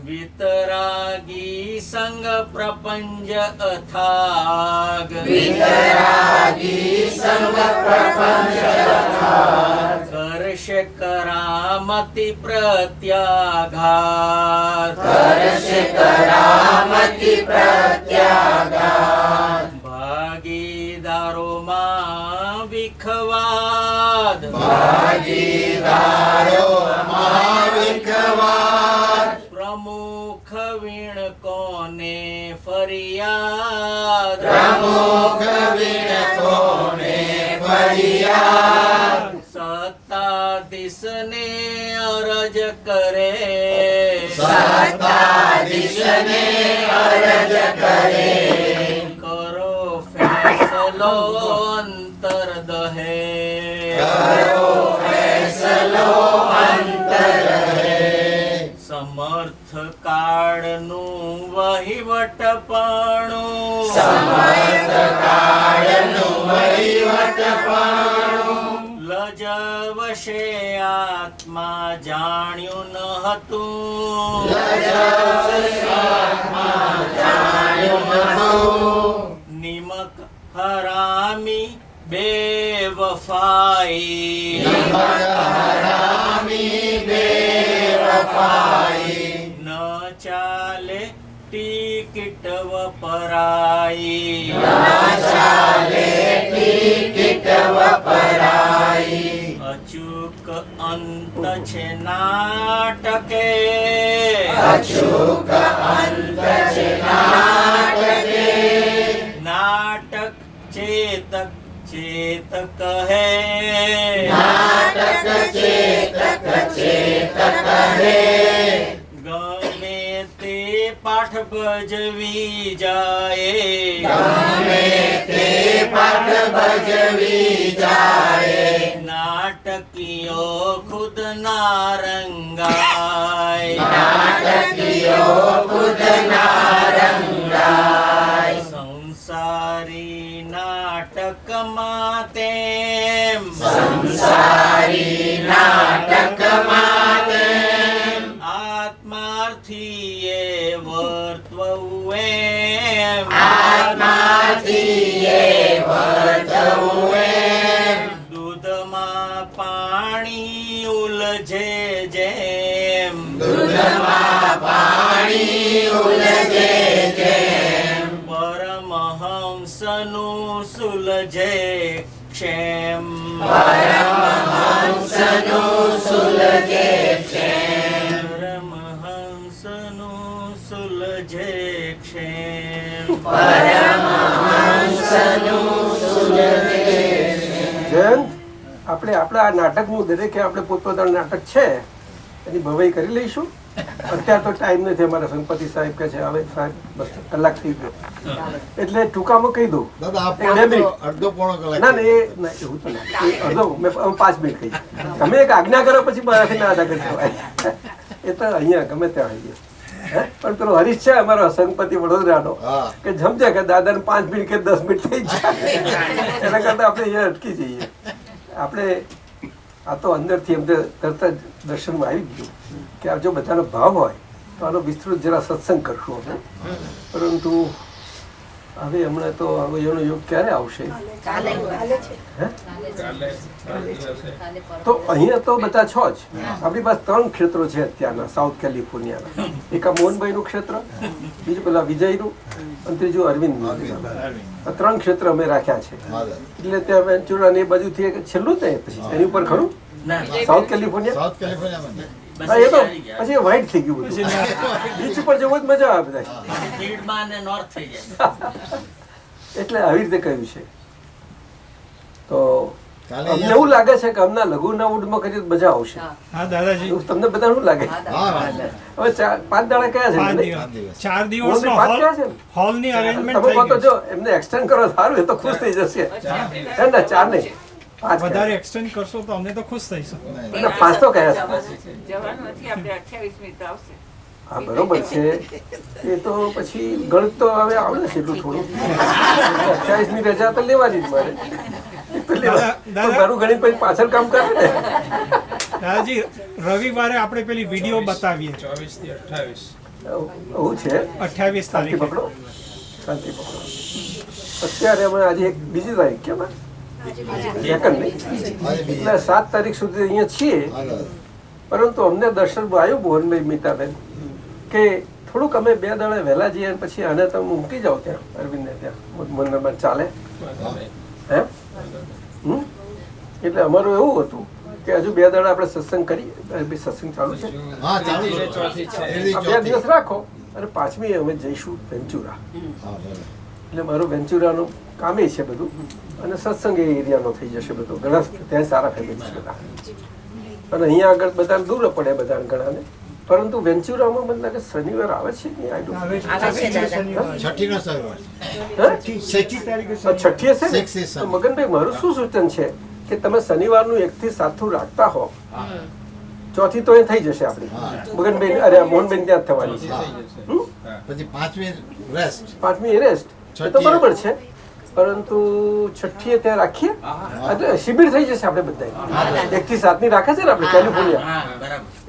વિતરાગી સંગ પ્રપંચ અથાગ કરશે કરામતિ પ્રત્યાઘાત ભાગીદારોમાં વિખવાદ ફરિયાદ પ્રમુખ વિણ કોને ફરિયાદ સત્તાધીશને અરજ કરે સત્તાધીશને અરજ કરે કરો ફેસલો અંતર દહે કરો ફેસલો અંતર હે સમર્થ કાળનું વહીવટપણું સમર્થ કાળનું વહીવટપણું લજવશે આત્મા જાણ્યું ન હતું નિમક હરામી બેવફાઈ ન ચાલે ટિકિટ વપરાઈ અચૂક અંત છે નાટકે નાટક ચેતક ચેતક હે ગમે તે પાઠ ભજવી જાય નાટકીઓ ખુદ ના રંગાય સંસારી નાટકમાં તેમ આત્માર્થી એ વર્તવું એમ દૂધમાં પાણી ઉલझे જેમ પરમહંસનું સુલझे ક્ષેમ પરમહંસનું સુલझे ક્ષેમ જયંત, આપણે આપણા આ નાટકનું દરેકે આપણે પોતપોતાનું નાટક છે એની ભવાઈ કરી લઈશું. અત્યારે તો ટાઈમ નથી. અમારા સંપતિ સાહેબ કે છે હવે સાહેબ બસ કલાક થઈ ગયો એટલે ટૂંકામાં કહી દઉં. અડધો પોણો કલાક. ના ના, એવું તો નહીં. અડધો મેં 5 મિનિટ કહી. તમે એક આજ્ઞા કરો પછી મારાથી ના અદા કરી દેવાય. એ તો અહીંયા ગમે ત્યાં આવી ગયા. પણ પેલો હરીશ છે અમારો સંપતિ વડોદરાનો કે સમજે કે દાદાને 5 મિનિટ કે 10 મિનિટ થઈ જાય એના કરતા આપણે અહીંયા અટકી જઈએ. આપણે આ તો અંદરથી અમને તરત જ દર્શનમાં આવી ગયું કે આ જો બધાનો ભાવ હોય તો આનો વિસ્તૃત જરા સત્સંગ કરશું આપણે. પરંતુ હવે હમણાં તો હવે એનો યોગ ક્યારે આવશે? તો અહીંયા તો બધા છો જ. આપણી પાસે 3 ક્ષેત્રો છે અત્યારના સાઉથ કેલિફોર્નિયાના. એક આ મોહનભાઈનું ક્ષેત્ર, બીજું પેલા વિજયનું, અને ત્રીજું અરવિંદનું. આ 3 ક્ષેત્ર અમે રાખ્યા છે. એટલે ત્યાં વેન્ચુરા ને એ બાજુથી છેલ્લું ને પછી એની ઉપર ખરું સાઉથ કેલિફોર્નિયા. એ તો પછી વ્હાઈટ થઈ ગયું બધું. બીચ ઉપર જવું જ મજા આવે બધા. એટલે આવી રીતે કહ્યું છે. તો અમને એવું લાગે છે કે અમને લઘુના ઉડમાં કરીએ તો મજા આવશે. તમને બધા શું લાગે? હવે 5 દાડા કયા છે? 4 દિવસનો હોલની અરેન્જમેન્ટ થઈ ગઈ. જો એમને એક્સટેન્ડ કરો સારું, એ તો ખુશ થઈ જશે. ના 4 નહીં, 5 વધારે એક્સટેન્ડ કરશો તો અમને તો ખુશ થઈશું. 5 તો કયા છે? જવાનું નથી આપણે 28મી તો આવશે. હા બરોબર છે. એ તો પછી ગણિત તો હવે આવડે છે એટલું થોડું. 28મી રજા તો લેવાની જ મારે. મારું ગણિત પછી પાછળ કામ કરે ને. દાદાજી રવિવારે આપણે પેલી વિડીયો બતાવીએ. 24 થી 28 એવું છે. 28 તારીખે પકડો, શાંતિ પકડો. અત્યારે અમે આજે એક બીજી તારીખ કેમ સેકન્ડ નહીં, એટલે 7 તારીખ સુધી અહીંયા છીએ. પરંતુ અમને દર્શન આવ્યું મોહનભાઈ મીતાબેન કે થોડુંક અમે 2 દાડા વહેલા જઈએ પછી આને તમે મૂકી જાઓ ત્યાં અરવિંદને ત્યાં મોહનભાઈ ચાલે એમ. એટલે અમારું એવું હતું કે હજુ 2 દાડા આપણે સત્સંગ કરીએ. સત્સંગ ચાલુ છે, હા ચાલુ છે. ચોથી છે. શેરડી 2 દિવસ ચોથી. રાખો અને 5મી અમે જઈશું વેન્ચુરા. હા, બરાબર. એટલે મારું વેન્ચુરાનું કામ એ છે બધું, અને સત્સંગ એ એરિયાનો થઈ જશે બધો. ઘણા ત્યાં સારા ફેમિલી છે બધા, અને અહીંયા આગળ બધા દૂર પડે બધા ઘણાને. પરંતુ વેન્ચુરામાં મને લાગે શનિવાર આવે છે કે આઈ ડોન્ટ આવે છે દાદા. છઠ્ઠીનો સર્વર. છઠ્ઠીએ છે ને? Six is તો મગનભાઈ મારું શું સૂચન છે કે તમે શનિવારનું 1 થી 7 રાખતા હો, ચોથી તો એ થઈ જશે આપણી. મગનભાઈ અરે મોહનભાઈ ત્યાં જ થવાની છે. પછી 5મી રેસ્ટ. 5મી રેસ્ટ એ તો બરોબર છે, પરંતુ છઠ્ઠીએ ત્યાં રાખીએ એટલે શિબિર થઈ જશે આપણે બધા. 1 થી 7 ની રાખે છે ને આપણે કેલિફોર્નિયા,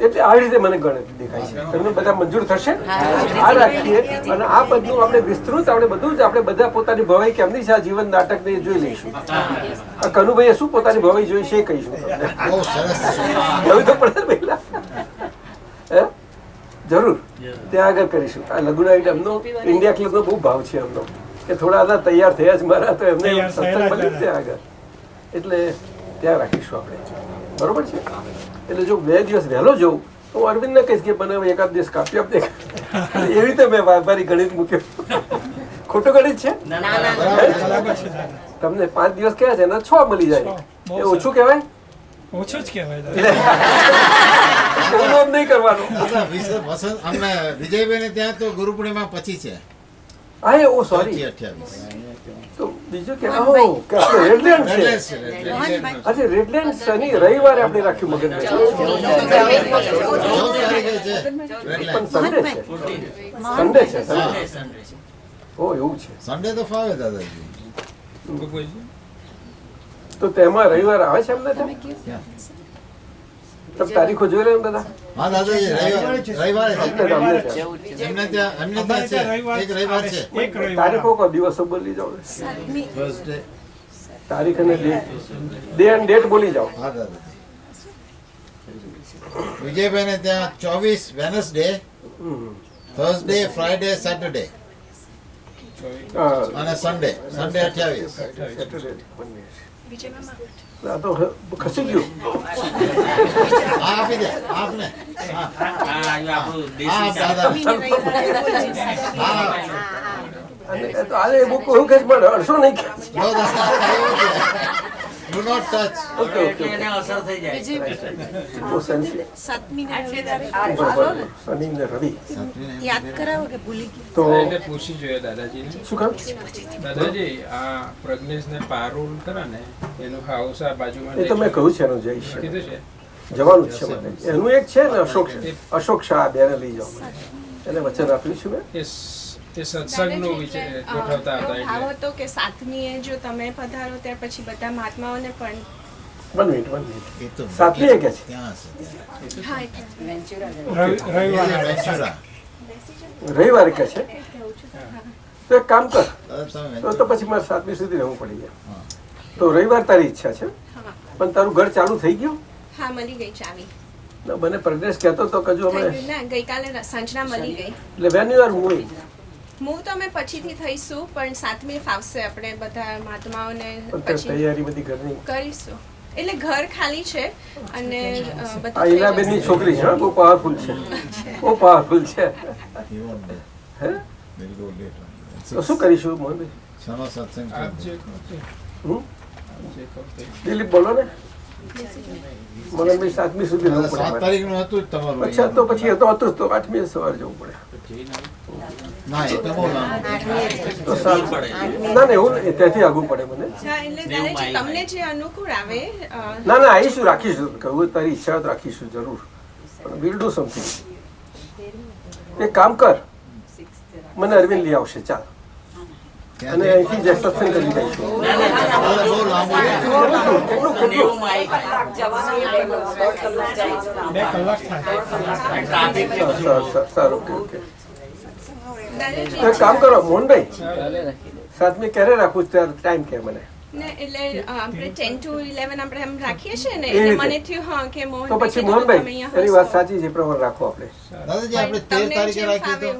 એટલે આવી રીતે મને ગણતરી દેખાય છે. તમને બધા મંજૂર થશે? આ રાખીએ અને આ બધું આપણે વિસ્તૃત આપણે બધું જ આપણે બધા પોતાની ભવાઈ કેમની છે આ જીવન નાટક ને જોઈ લઈશું. આ કનુભાઈએ શું પોતાની ભવાઈ જોઈ છે એ કહીશું તમને. બહુ સરસ. જોઈ તો પડે પહેલા, હે જરૂર ત્યાં આગળ કરીશું. આ લઘુનાઈટ એમનો ઇન્ડિયા ક્લબનો બહુ ભાવ છે એમનો, કે થોડા આના તૈયાર થયા જ મારા, તો એમને સત્સંગ મળ્યું ત્યાં આગળ, એટલે ત્યાં રાખીશું આપણે. બરોબર છે? એટલે જો 2 દિવસ વહેલો જવું તો હું અરવિંદને કહીશ કે મને એકાદ દિવસ કાપી આપે. એવી રીતે મેં મારી ગણિત મૂક્યો. ખોટું ગણિત છે? તમને 5 દિવસ કયા છે એના 6 મળી જાય, એ ઓછું કહેવાય? ઓછું જ કહેવાય. નહીં કરવાનું. અમને વિજયભાઈ ત્યાં તો ગુરુ પૂર્ણિમા પછી છે. હા એ ઓ સોરી 28. તો બીજું કે રેડલેન્ડ છે. અચ્છા રેડલેન્ડ શનિ રવિવારે આપણે રાખ્યું મગનભાઈ. પણ સન્ડે છે. સન્ડે છે. ઓ એવું છે. સન્ડે તો ફાવે દાદાજી. તો તેમાં રવિવાર આવે છે અમને તમે તારીખો જોઈ લે બધા. હા દાદાજી રવિવારે એમને ત્યાં છે એક રવિવાર છે. તારીખો કો દિવસો બોલી જાઓ, થર્સડે તારીખ અને ડે એન્ડ ડેટ બોલી જાઓ. હા દાદાજી. વિજયભાઈ ને ત્યાં 24 વેનસડે, થર્સડે, ફ્રાઈડે, સેટરડે અને સન્ડે 28. તો ખસી ગયું. આપી દે આપને. આજે બુક એવું કે પણ અડસો નહીં કે. Do not touch. Okay okay એને અસર થઈ જાય. શનિ ને રવિ યાદ કરાવો કે ભૂલી ગયા. તો એને પૂછી જોઈએ દાદાજીને. શું કામ? દાદાજી આ પ્રજ્ઞેશને પારુલ કરે ને એનું હાઉસ આ બાજુમાં એ તો મેં કહ્યું છે એનું જઈશ કીધું છે. જવાનું જ છે મને. એનું એક છે ને અશોક શાહ, બેને લઈ જાઓ. એને વચન આપ્યું છે મેં. એ સત્સંગનું વિચાર ગોઠવતા હતા એટલે આવો તો કે 7મીએ જો તમે પધારો ત્યાર પછી બધા મહાત્માઓને પણ 1 મિનિટ 1 મિનિટ. 7મી કે છે ત્યાં હા રવિવારે કે છે. તો એક કામ કર, તમે તો પછી મારે 7મી સુધી રહેવું પડી જાય. તો રવિવાર તારી ઈચ્છા છે, પણ તારું ઘર ચાલુ થઈ ગયું? હા મળી ગઈ ચાવી. મને પ્રજ્ઞેશ કહેતો તો કજુ અમે ના ગઈકાલે સાંજના મળી ગઈ. એટલે વેન્યુઆર મૂવી હું તો અમે પછીથી થઈશું, પણ 7મી ફાવશે આપણે બધા મહાત્માઓને પછી તૈયારી બધી ઘરની કરીશું. એટલે ઘર ખાલી છે અને આ બધું ઈલાબેનની છોકરી છે, બહુ પાવરફુલ છે, બહુ પાવરફુલ છે. હે તો શું કરીશું મોહનભાઈ? શનો સત્સંગ આપ જે કહો તે. દિલીપ બોલો ને. મગનભાઈ 7મી સુધી રહેવું 7 પડે. તારીખનું હતું જ તમારું. અચ્છા તો પછી તો હતું જ, તો 8મી સવારે જવું પડે. ના એ તો બહુ લાંબુ. તો ના ના એવું નહીં, ત્યાંથી આગું પડે મને. હા એટલે દાદાજી તમને જે અનુકૂળ આવે ના ના આવીશું, રાખીશું. કહું તારી ઈચ્છા હોય તો રાખીશું જરૂર, પણ વિલ ડુ સમથિંગ. એક કામ કર, મને અરવિંદ લઈ આવશે ચાલ, અને અહીંથી જે સત્સંગ કરી દઈશું. બહુ લાંબુ. કેટલું કેટલું 2 કલાક થાય. સારું ઓકે ઓકે. એક કામ કરો મોહનભાઈ, 7મી ક્યારે રાખું ત્યારે ટાઈમ કે મને. ને એટલે આપણે 10 to 11 આપણે એમ રાખીએ છીએ ને, એટલે મને થયું હા કે મોહન તો પછી મોહનભાઈ એની વાત સાચી છે, પ્રમાણે રાખો આપણે. દાદાજી આપણે 13 તારીખે રાખીએ તો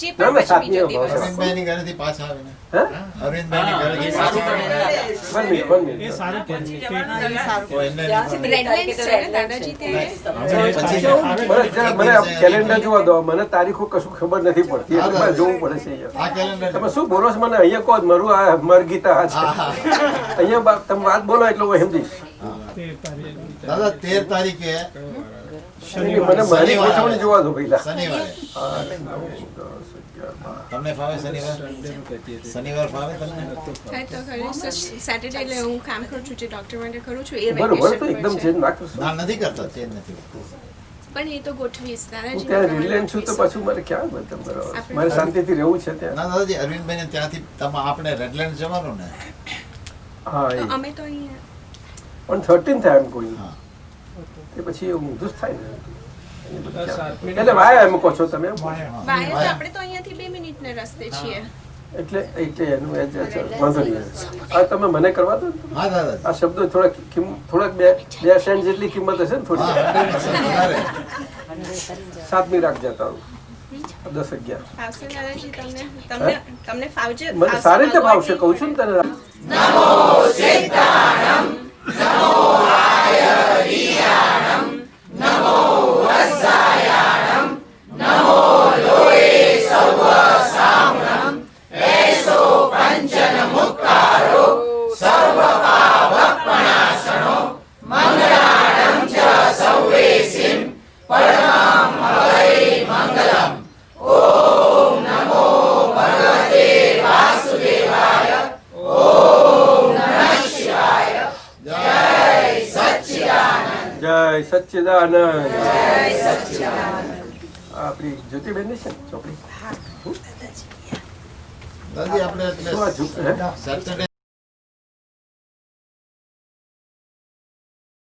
જે ના, પણ ના, પછી બીજો સાતમીનો ભાવ દિવસ છે. અરવિંદભાઈની ઘરેથી પાછા આવીને હે? અરવિંદભાઈની ઘરેથી પાછા આવીને. One minute. એ સારું કે છે કે તો એમને રેડલેન્ડ્સ છે ને દાદાજી ત્યાં મને કેલેન્ડર જોવા દો, મને તારીખો કશું ખબર નથી પડતી એટલે મારે જોવું પડે છે અહીંયા. આ કેલેન્ડર તમે શું બોલો છો મને અહીંયા કહો મારું આ મર ગીતા આ છે અહીંયા તમે વાત બોલો એટલે હું સમજીશ. 13 તારીખે દાદા 13 તારીખે મને મારી ગોઠવણી જોવા દો પહેલા. શનિવારે તમને ફાવે શનિવાર ફાવે તમને? થાય તો ખરી સેટરડે એટલે હું કામ કરું છું જે ડોક્ટર માટે કરું છું એ બરોબર, તો વેકેશન એકદમ પર ચેન્જ છે ના કરશો. ના નથી કરતા ચેન્જ નથી કરતા. પણ એ તો ગોઠવીશ હું દાદાજી ત્યાં રિલેન્સ છું તો પાછું મારે ક્યાં બતાવ બરાબર મારે શાંતિથી રહેવું છે ત્યાં. ના દાદાજી અરવિંદભાઈ ને ત્યાંથી આપણે રેડલેન્ડ જવાનું ને. હા એ અમે તો અહીંયા પણ 13 થાય એમ કોઈ હા તે પછી ઊંધું જ થાય ને એ બધું ક્યાં? સાતમીનો એટલે વાયા એમ કહો છો તમે વાયા તો આપણે તો અહીંયાથી 2 મિનિટના રસ્તે છીએ એટલે એનું એ જ છે. વાંધો નહીં. આ તમે મને કરવા દો ને. હા દાદા આ શબ્દો થોડાક બે સેન્ટ જેટલી કિંમત હશે ને થોડી. સાતમી રાખજે તારું 10-11 ફાવશે દાદાજી તમને તમને ફાવજે મને સારી રીતે ભાવશે કહું છું ને તને. જય સચ્ચિદાનંદ. આપણી જ્યોતિબેન ની છે ને ચોપડી. દાદી આપણે એટલે શું આ જુ- હે? સેટરડે